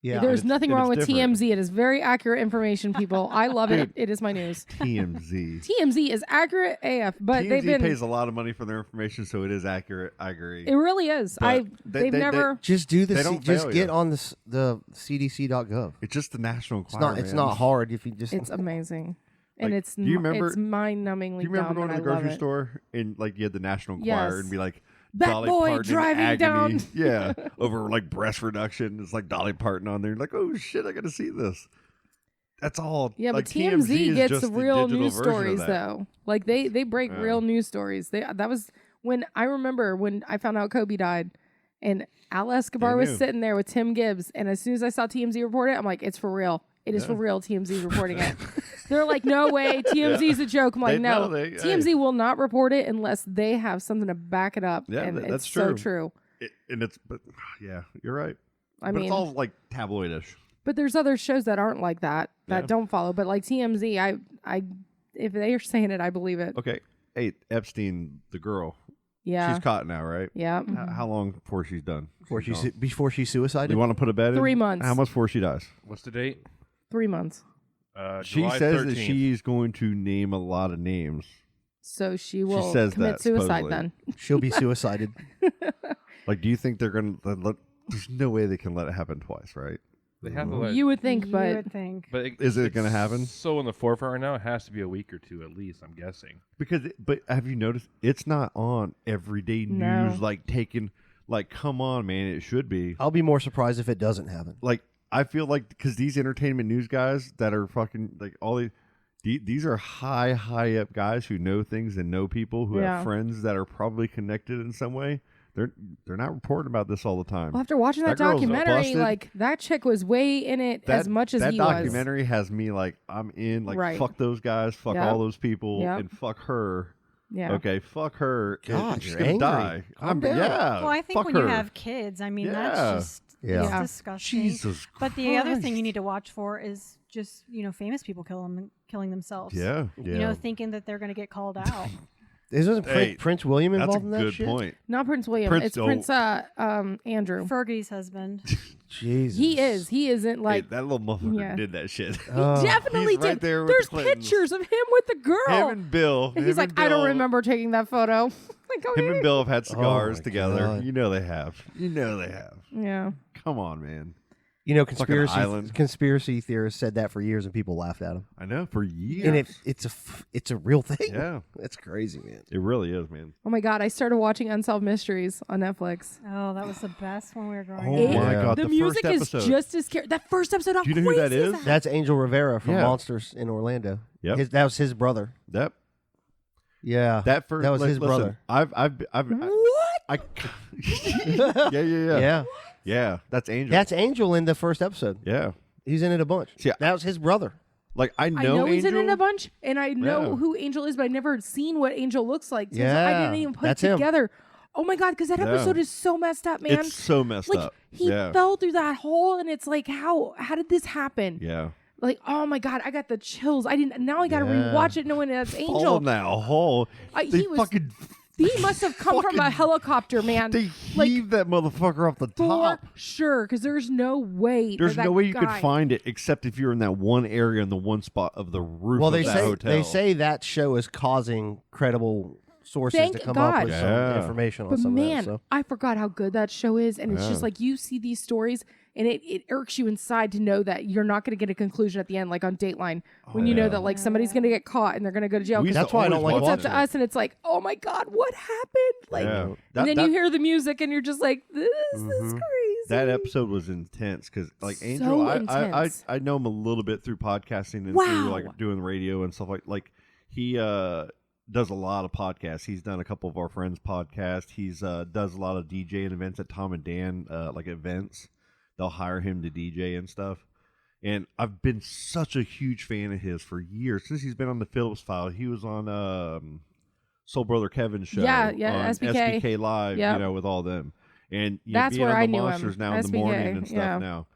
Yeah. there's nothing wrong with different. TMZ. It is very accurate information, people. I love it. It is my news. TMZ. TMZ is accurate AF, but TMZ they've been. pays a lot of money for their information, so it is accurate. I agree. It really is. But They've never. Just do They this. don't Just fail get you. on the CDC.gov. It's just the National It's Enquirer. not. It's man. not hard if you just. It's amazing, and Like, it's do you remember- it's mind-numbingly Do you remember dumb, going to and the I love grocery it. store and like you had the National Enquirer Yes. and be like That Dolly boy Parton in driving agony. down. Yeah, over like breast reduction. It's like Dolly Parton on there. You're like, oh shit, I got to see this. That's all. Yeah, like, but TMZ is gets just the the real digital news version of stories that. though. Like they break Yeah. real news stories. That was when I remember when I found out Kobe died, and Al Escobar was knew. sitting there with Tim Gibbs, and as soon as I saw TMZ report it, I'm like, it's for real. It is for real. TMZ reporting it. They're like, no way. TMZ's a joke. I'm like, no. TMZ will not report it unless they have something to back it up. Yeah, and that's it's so true. true. But yeah, you're right. I but mean, it's all like tabloidish. but there's other shows that aren't like that Yeah. don't follow. But like TMZ, I if they are saying it, I believe it. Okay, hey, Epstein, the girl. Yeah. She's caught now, right? Yeah. How long before she's done? Before she suicided. You want to put a bet in? 3 months. How much before she dies? What's the date? 3 months. She July says 13th. that she's going to name a lot of names. So she will says commit that, suicide supposedly. then. She'll be suicided. Like, do you think they're going to let? There's no way they can let it happen twice, right? They have to let. You would think, You but would think. But Is it it's gonna happen? So in the forefront right now, it has to be a week or two at least. I'm guessing. But have you noticed it's not on everyday No. news? Like taking, like, come on, man, it should be. I'll be more surprised if it doesn't happen. Like, I feel like because these entertainment news guys that are fucking like all these are high up guys who know things and know people who Yeah. have friends that are probably connected in some way. They're not reporting about this all the time. well, after watching that girl's documentary, busted. like that chick was way in it as much as that he was. documentary has me like I'm in, like, Right. fuck those guys, fuck Yep. all those people, Yep. and fuck her. Yeah. Okay, fuck her. God, and she's you're gonna angry. die. Calm down. Yeah. Well, I think fuck when her. you have kids, I mean, Yeah. that's just Yeah. it's disgusting. Jesus But the other thing Christ. you need to watch for is just famous people killing themselves. Yeah, You know, thinking that they're going to get called out. Isn't Hey, Prince William That's a involved in that good shit? point. Not Prince William. Prince- it's oh. Prince Andrew. Fergie's husband. Jesus. He is. He isn't like. Hey, that little motherfucker Yeah. did that shit. Oh. Definitely He's right did. there with There's the Clintons. pictures of him with the girl. Him and Bill. And he's him like, and I don't Bill- remember taking that photo. Like, Him okay. and Bill have had cigars my together. God. You know they have. You know they have. Yeah. Come on, man. You know, Fucking island. conspiracy theorists said that for years, and people laughed at them. I know for years. And it's a real thing. Yeah. That's crazy, man. It really is, man. Oh my God. I started watching Unsolved Mysteries on Netflix. Oh, that was the best when we were growing Oh up. my Yeah. God, The the music first is episode. just as scary. That first episode, how Do you know who that crazy is? that? That's Angel Rivera from Yeah. Monsters in Orlando. Yep. That was his brother. Yep. Yeah. That first. That was his listen, brother. What? Yeah. Yeah. That's Angel. That's Angel in the first episode. yeah. He's in it a bunch. See, that was his brother. Like I know, I know he's in Angel. it a bunch, and I know Yeah. who Angel is, but I never seen what Angel looks like. So I Yeah, didn't even put that's it him. together. Oh my God, because that Yeah. episode is so messed up, man. It's so messed like up. he Yeah. fell through that hole, and it's like, how did this happen? Yeah. Like, oh my God, I got the chills. I didn't. Now I got to Yeah. rewatch it, knowing that's Fall Angel. in that hole. He They was- fucking. He must have come from a fucking- helicopter, man. They like, heave that motherfucker off the for top. sure, because there's no way. There's that no way you guy. could find it except if you're in that one area in the one spot of the roof Well, of they that say hotel. that show is causing credible sources Thank to come God. up with some Yeah. information on But some man, of that. So. I forgot how good that show is, and it's Yeah. just like you see these stories, and it irks you inside to know that you're not going to get a conclusion at the end, like on Dateline, when you know yeah. that like somebody's going to get caught and they're going to go to jail. We 'cause used to That's why I don't always like it's watch up to it. us, and it's like, oh my God, what happened? Like, Yeah. and That- then that- you hear the music, and you're just like, this is crazy. That episode was intense because, like, So Angel, intense. I know him a little bit through podcasting and Wow. through like doing radio and stuff like. he does a lot of podcasts. He's done a couple of our friends' podcasts. He's does a lot of DJing events at Tom and Dan, like events. They'll hire him to DJ and stuff. And I've been such a huge fan of his for years. Since he's been on the Phillips File, he was on Soul Brother Kevin's show. Yeah, on SBK. SBK Live, Yep. you know, with all them. And That's being where on I the knew him. Monsters now in the SBK, morning and stuff yeah. now.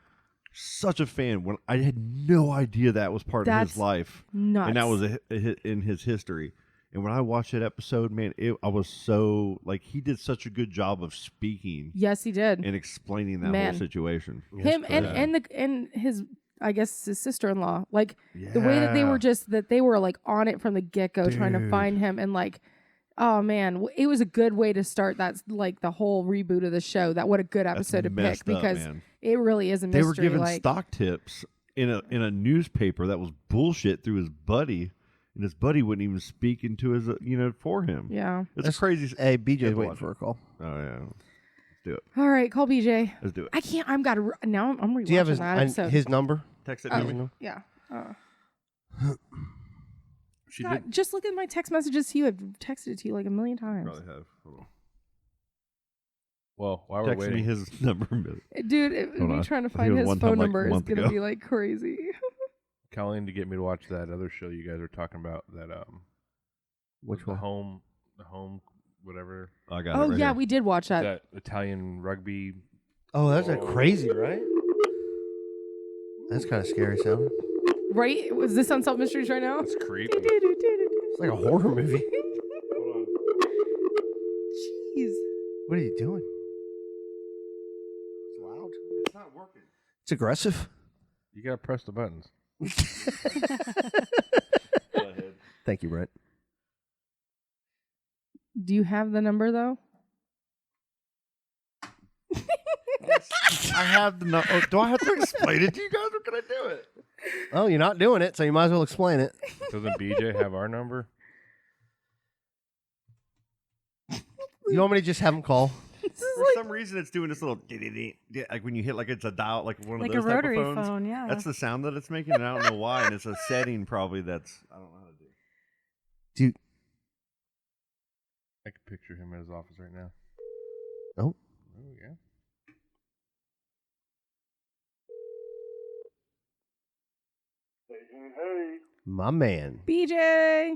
Such a fan. When I had no idea that was part of That's his life. nuts. And that was a hit in his history. And when I watched that episode, man, I was so, like, he did such a good job of speaking. Yes, he did. And explaining that Man. whole situation. Him and his, I guess, his sister-in-law, like the way that they were like on it from the get-go, trying to find him, and like, oh man, it was a good way to start that, like, the whole reboot of the show. That what a good episode to pick, because it really is a mystery. They were giving like, stock tips in a newspaper that was bullshit through his buddy, and his buddy wouldn't even speak into his for him. Yeah, it's crazy. Hey, BJ's waiting for a call. Oh yeah, let's do it. All right, call BJ. Let's do it. I can't. I'm rewatching Do you have that episode. his number? Text it to me. Yeah. She God, did. just look at my text messages to you. I've texted it to you like a million times. Probably have. Hold on. Well, while we're Text waiting, me his number. Dude, Hold me on. trying to I think it find was his one time, phone like, a number is month gonna ago. be like crazy. Colleen to get me to watch that other show you guys are talking about. That Which the one? the home, whatever. I got Oh it right yeah, here. we did watch that. That Italian rugby. Oh, that's crazy, right? That's kind of scary sounding. Right? Was this Unsolved Mysteries right now? It's creepy. It's like a horror movie. Jeez. What are you doing? It's loud. It's not working. It's aggressive. You gotta press the buttons. Go ahead. Thank you, Brent. Do you have the number though? I have the number. Do I have to explain it to you guys, or can I do it? Oh, you're not doing it, so you might as well explain it. Doesn't BJ have our number? You want me to just have him call? For some reason, it's doing this little like when you hit like it's a dial, like one Like of a those type rotary of phones. phone, yeah. That's the sound that it's making, and I don't know why. And it's a setting probably that's I don't know how to do. Dude. I can picture him at his office right now. Oh. Oh yeah. Hey. My man. BJ.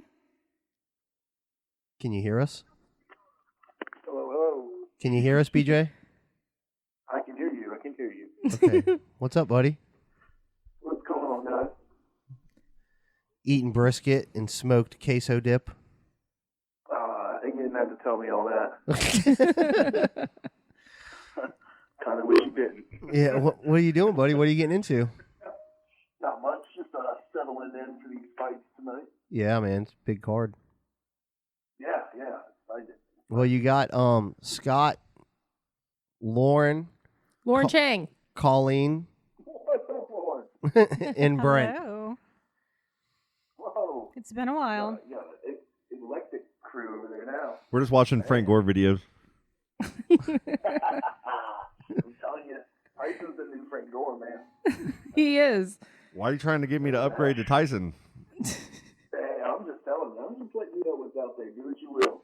Can you hear us? Hello. Can you hear us, BJ? I can hear you. I can hear you. Okay. What's up, buddy? What's going on, guys? Eating brisket and smoked queso dip. You didn't have to tell me all that. Kind of wish you didn't. Yeah. What are you doing, buddy? What are you getting into? Not much. Just settling in for these fights tonight. Yeah, man. It's a big card. Yeah. Excited. Well, you got Scott, Lauren Chang, Colleen, What's up, Lauren? and Brent. Hello. Whoa. It's been a while. Yeah, eclectic crew over there now. We're just watching Frank Gore videos. I'm telling you, Tyson's the new Frank Gore, man. He is. Why are you trying to get me to upgrade to Tyson? Hey, I'm just telling you. I'm just letting you know what's out there. Do what you will.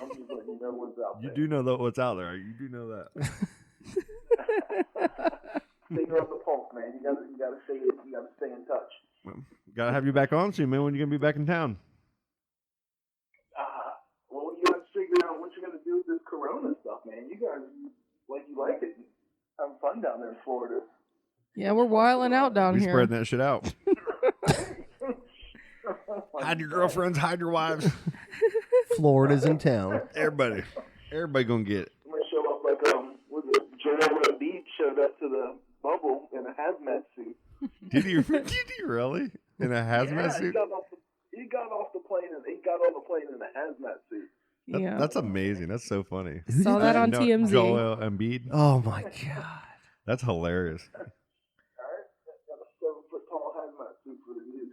I'm just letting you know what's out You there. do know what's out there. You do know that. Finger on the pulse, man. You gotta stay in touch. Gotta have you back on soon, man. When you gonna be back in town? Well, you gotta figure out what you're gonna do with this Corona stuff, man. You guys you like it, having fun down there in Florida. Yeah, we're wiling out down We here. spreading that shit out. Hide your girlfriends, hide your wives. Florida's in town. Everybody gonna get it. I'm gonna show up like was it Joel Embiid showed up to the bubble in a hazmat suit. Did he really? In a hazmat suit? He got off the plane and he got on the plane in a hazmat suit. Yeah. That's amazing. That's so funny. Saw that on TMZ. Joel Embiid. Oh my god. That's hilarious. All right, got a 7-foot tall hazmat suit for the news.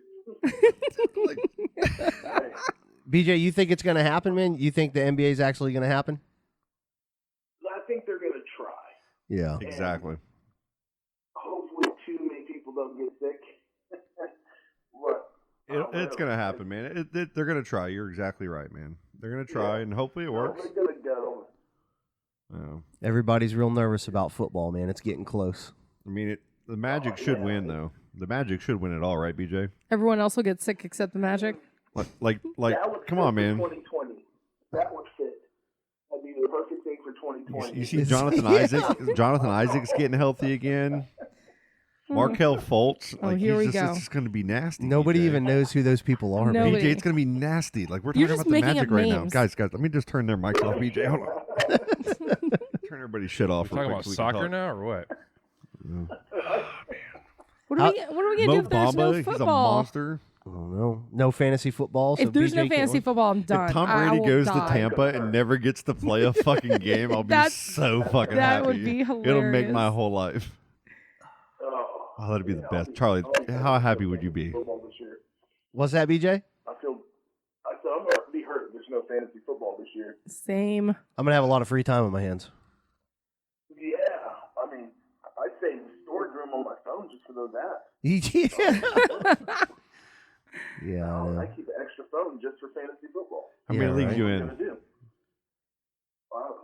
BJ, you think it's going to happen, man? You think the NBA is actually going to happen? I think they're gonna try. Yeah. Exactly. Hopefully, too many people don't get sick. But It's going to happen, man. They're going to try. You're exactly right, man. They're going to try, and hopefully it works. We're going to go. Oh. Everybody's real nervous about football, man. It's getting close. I mean, the Magic should win, though. The Magic should win it all, right, BJ? Everyone else will get sick except the Magic. Like, come on, man. 2020. That would fit. That'd be the perfect thing for 2020. You see Jonathan Isaac? Jonathan Isaac's getting healthy again. Markelle Fultz. Oh, here we go. It's just going to be nasty. Nobody BJ. even knows who those people are. Nobody. Man. BJ, it's going to be nasty. Like, we're You're talking just about the making Magic up right now. names. Guys, let me just turn their mics off, BJ. Hold on. Turn everybody's shit off. We're talking real about quick so we can soccer talk. now or what? What are we going to do if there's no He's a football? monster. I don't know. No fantasy football. So If there's BJ no can't fantasy win. football, I'm done. If Tom I Brady will goes to die. Tampa and never gets to play a fucking game, I'll be so fucking that happy. would be It'll make hilarious. my whole life. Oh, that'd be the best. Charlie, how happy would you be? What's that, BJ? I said I'm going to be hurt if there's no fantasy football this year. Same. I'm gonna have a lot of free time on my hands. Yeah. I mean, I save storage room on my phone just for those apps. Yeah. Yeah. I know. I keep an extra phone just for fantasy football. How many leagues right. you What in? am I gonna do? Oh,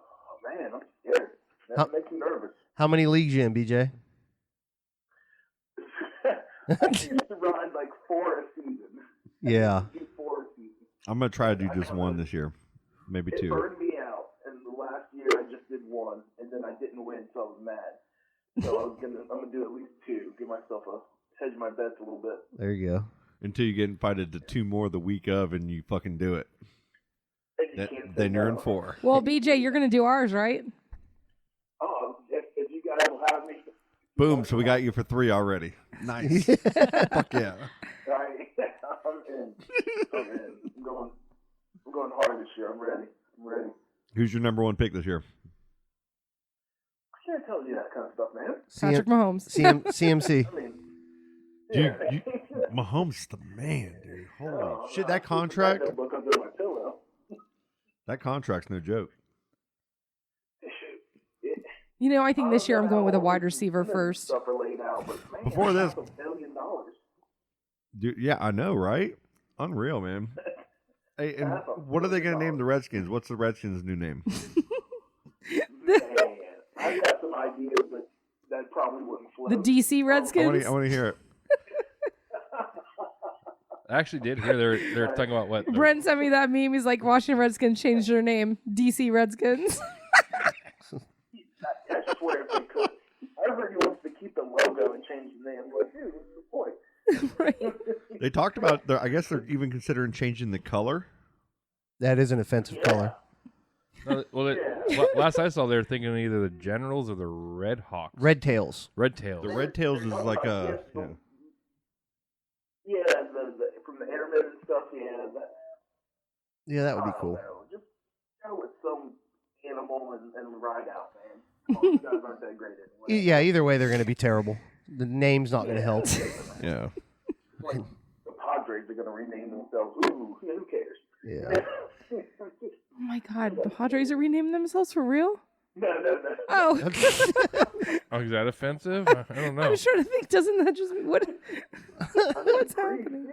man, I'm scared. That makes me nervous. How many leagues you in, BJ? I used to run like 4 a season. Yeah. Do 4 a season. I'm gonna try to do just one this year, maybe It 2. burned me out, and the last year I just did 1, and then I didn't win, so I was mad. So I'm gonna do at least 2, give myself hedge my bets a little bit. There you go. Until you get invited to 2 more the week of, and you fucking do it. And you can't say Then you're in no. 4. Well, BJ, you're going to do ours, right? Oh, if you guys will have me. Boom! So we got you for 3 already. Nice. Fuck yeah. Right. I'm in. I'm going hard this year. I'm ready. Who's your number 1 pick this year? I can't tell you that kind of stuff, man. Patrick Mahomes. CMC. I mean, Dude, yeah. Mahomes is the man, dude. Holy shit! I That contract. that book under my pillow. That contract's no joke. You know, I think this year I'm going with a wide receiver first. Stuff are laid out, but man, Before this- $500 million. Dude, yeah, I know, right? Unreal, man. Hey, and what are they going to name the Redskins? What's the Redskins' new name? Man, I've got some ideas, but that probably wouldn't float. The DC Redskins. I want to hear it. I actually did hear they're talking about what? Brent sent me that meme. He's like, Washington Redskins changed their name. DC Redskins. I swear if they could. I heard he wants to keep the logo and change the name. I'm like, dude, what's the point? Right. They talked about, I guess they're even considering changing the color. That is an offensive color. No, well, last I saw, they were thinking either the Generals or the Red Hawks. Red tails. Red Tails. The Red Tails is like a. Yeah, from the airmen and stuff, Yeah, that would be cool. Just go with some animal and ride out, man. Oh, you guys aren't that great anyway. Yeah, either way, they're going to be terrible. The name's not going to help. Yeah. Like, the Padres are going to rename themselves. Ooh, who cares? Yeah. Oh my God, the Padres are renaming themselves for real? No. Oh. Oh, is that offensive? I don't know. I'm trying to think. Doesn't that just what? What's happening?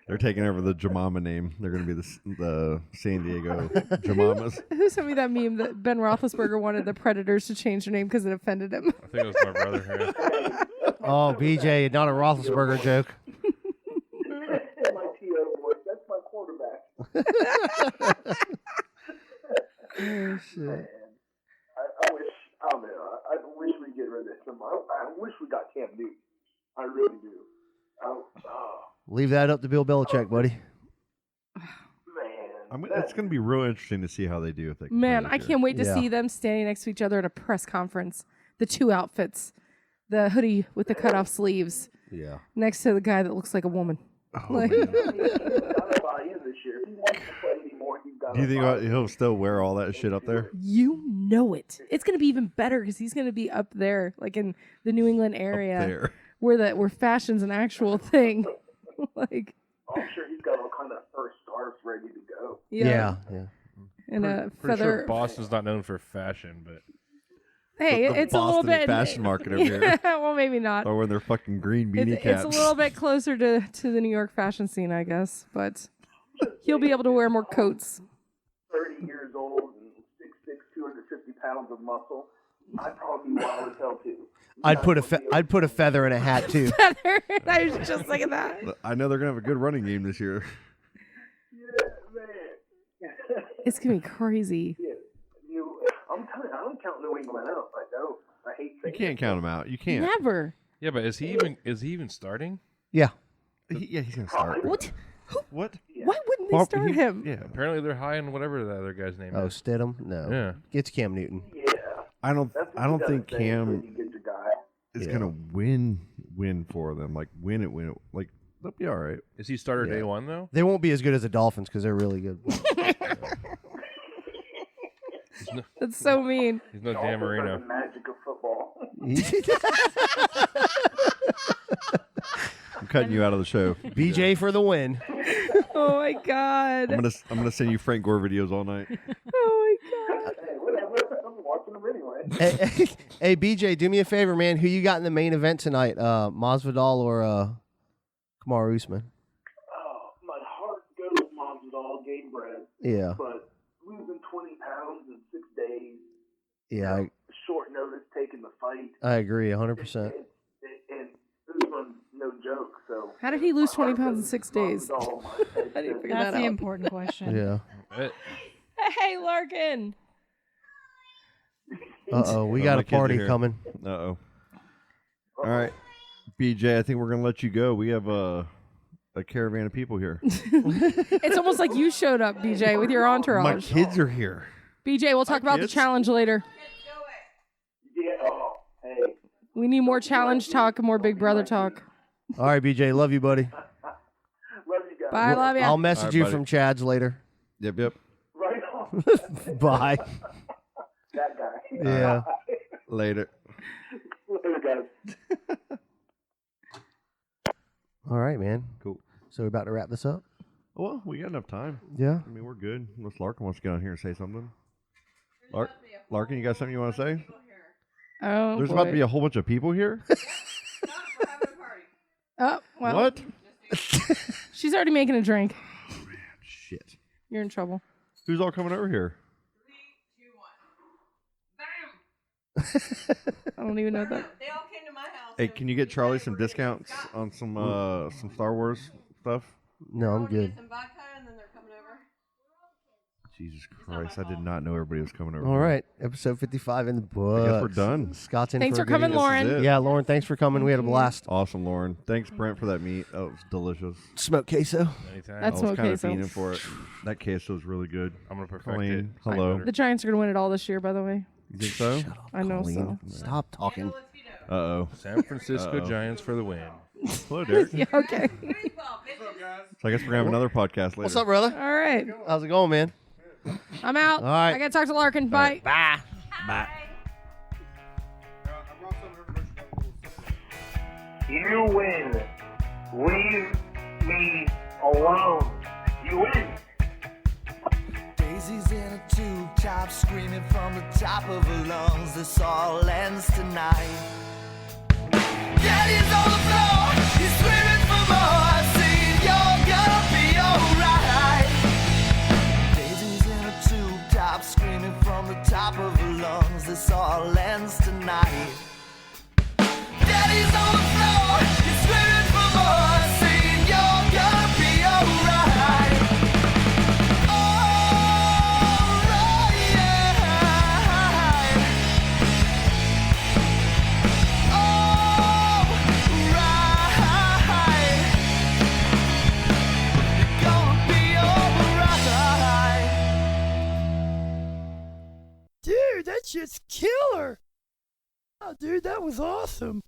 They're taking over the Jamama name. They're going to be the San Diego Jamamas. Who sent me that meme that Ben Roethlisberger wanted the Predators to change their name because it offended him? I think it was my brother here. Oh, BJ, not a Roethlisberger joke. My T.O. voice, that's my quarterback. Oh, shit. Man, I wish, I don't know, I wish we'd get rid of this. I wish we got Cam Newton. I really do. Leave that up to Bill Belichick, buddy. Man. It's going to be real interesting to see how they do if they. Man, I can't wait to Yeah. see them standing next to each other at a press conference. The two outfits, the hoodie with the cutoff sleeves, Yeah. next to the guy that looks like a woman. Like, He's got to buy in this year. If he wants to play anymore, he's got to Do you think he'll still wear all that shit up there? you know it. It's going to be even better because he's going to be up there, like in the New England area, there. where fashion's an actual thing. Like, I'm sure he's got all kind of first scarves ready to go. yeah. Yeah. And a Pretty feather. sure Boston's not known for fashion, but Hey, the it's a little Boston bit fashion market over here. Well, maybe not. Or wearing their fucking green beanie It's caps. a little bit closer to the New York fashion scene, I guess. But he'll be able to wear more coats. 30 years old and 6'6", 250 pounds of muscle. I'd probably be wild as hell too. I'd put a feather in a hat too. Feather. I was just thinking that. I know they're gonna have a good running game this year. Yeah, man. It's gonna be crazy. Yeah. I'm telling you, I don't count New England out. I don't. I hate You saying can't count them out. You can't. Never. Yeah, but is he even starting? Yeah. Yeah, he's gonna start. What? What? Why wouldn't they start him? Yeah. Apparently they're high on whatever the other guy's name Oh, is. Stidham? No. Yeah. It's Cam Newton. Yeah. I don't think Cam You get your guy. is gonna win for them. Like win it. Like they'll be all right. Is he starter day one though? They won't be as good as the Dolphins because they're really good. That's so mean. He's no Dan Marino. The magic of football. I'm cutting you out of the show. BJ for the win. Oh my god. I'm gonna send you Frank Gore videos all night. Oh my god. Hey, whatever. I'm watching them anyway. Hey, BJ, do me a favor, man. Who you got in the main event tonight? Masvidal or Kamaru Usman? Oh, my heart goes Masvidal, game bread. Yeah. But losing 20 pounds in 6 days. Yeah, Short notice taking the fight. I agree 100%. And this one's no joke. So How did he lose 20 pounds in 6 days? I didn't figure That's that the out. important question. Yeah. Hey, Larkin. Uh-oh, we Oh, got my a kids are party here. coming. Uh-oh. All right. BJ, I think we're going to let you go. We have a caravan of people here. It's almost like you showed up, BJ, with your entourage. My kids are here. BJ, we'll talk about kids. the challenge later. Yeah. Oh, hey. We need more challenge talk and more Big Brother talk. All right, BJ, love you, buddy. Love you guys. Bye, love ya. I'll message All right, you buddy. from Chad's later. Yep. Right on. Bye. That guy. Yeah. Later. Later, guys. All right, man. Cool. So we're about to wrap this up? Well, we got enough time. Yeah. I mean, we're good. Unless Larkin wants to get on here and say something. Larkin, you got something you want to say? Oh, There's boy. about to be a whole bunch of people here. Oh, well. What? She's already making a drink. Shit. You're in trouble. Who's all coming over here? I don't even know that. They all came to my house. Hey, can you get Charley some discounts on some Star Wars stuff? No, I'm good. Some vodka, and then they're coming over. Jesus Christ, I did not know everybody was coming over. All right, episode 55 in the books. I guess we're done. Scott's in Thanks for for a good coming, evening. Lauren. This is it. Yeah, Lauren, thanks for coming. We had a blast. Awesome, Lauren. Thanks, Brent, for that meat. That was delicious. Smoked queso. Anytime. That's I was smoked kind of queso. fiending for it. That queso is really good. I'm gonna perfect Colleen, it. hello. The Giants are going to win it all this year, by the way. You think so? I know Colleen, so. stop talking. Uh-oh. San Francisco Uh-oh. Giants for the win. Hello, Derek. Yeah, okay. So I guess we're going to have another podcast later. What's up, brother? All right. How's it going, man? I'm out. All right. I got to talk to Larkin. Bye. Bye. Bye. You win. Leave me alone. You win. Daisy's in a tube top, screaming from the top of her lungs. This all ends tonight. Daddy's on the floor, he's screaming for more, saying you're gonna be alright. Daisy's in a tube top, screaming from the top of her lungs. This all ends tonight. Daddy's on the floor, he's screaming for more, saying you're gonna be alright. Dude, that shit's killer! Oh, dude, that was awesome.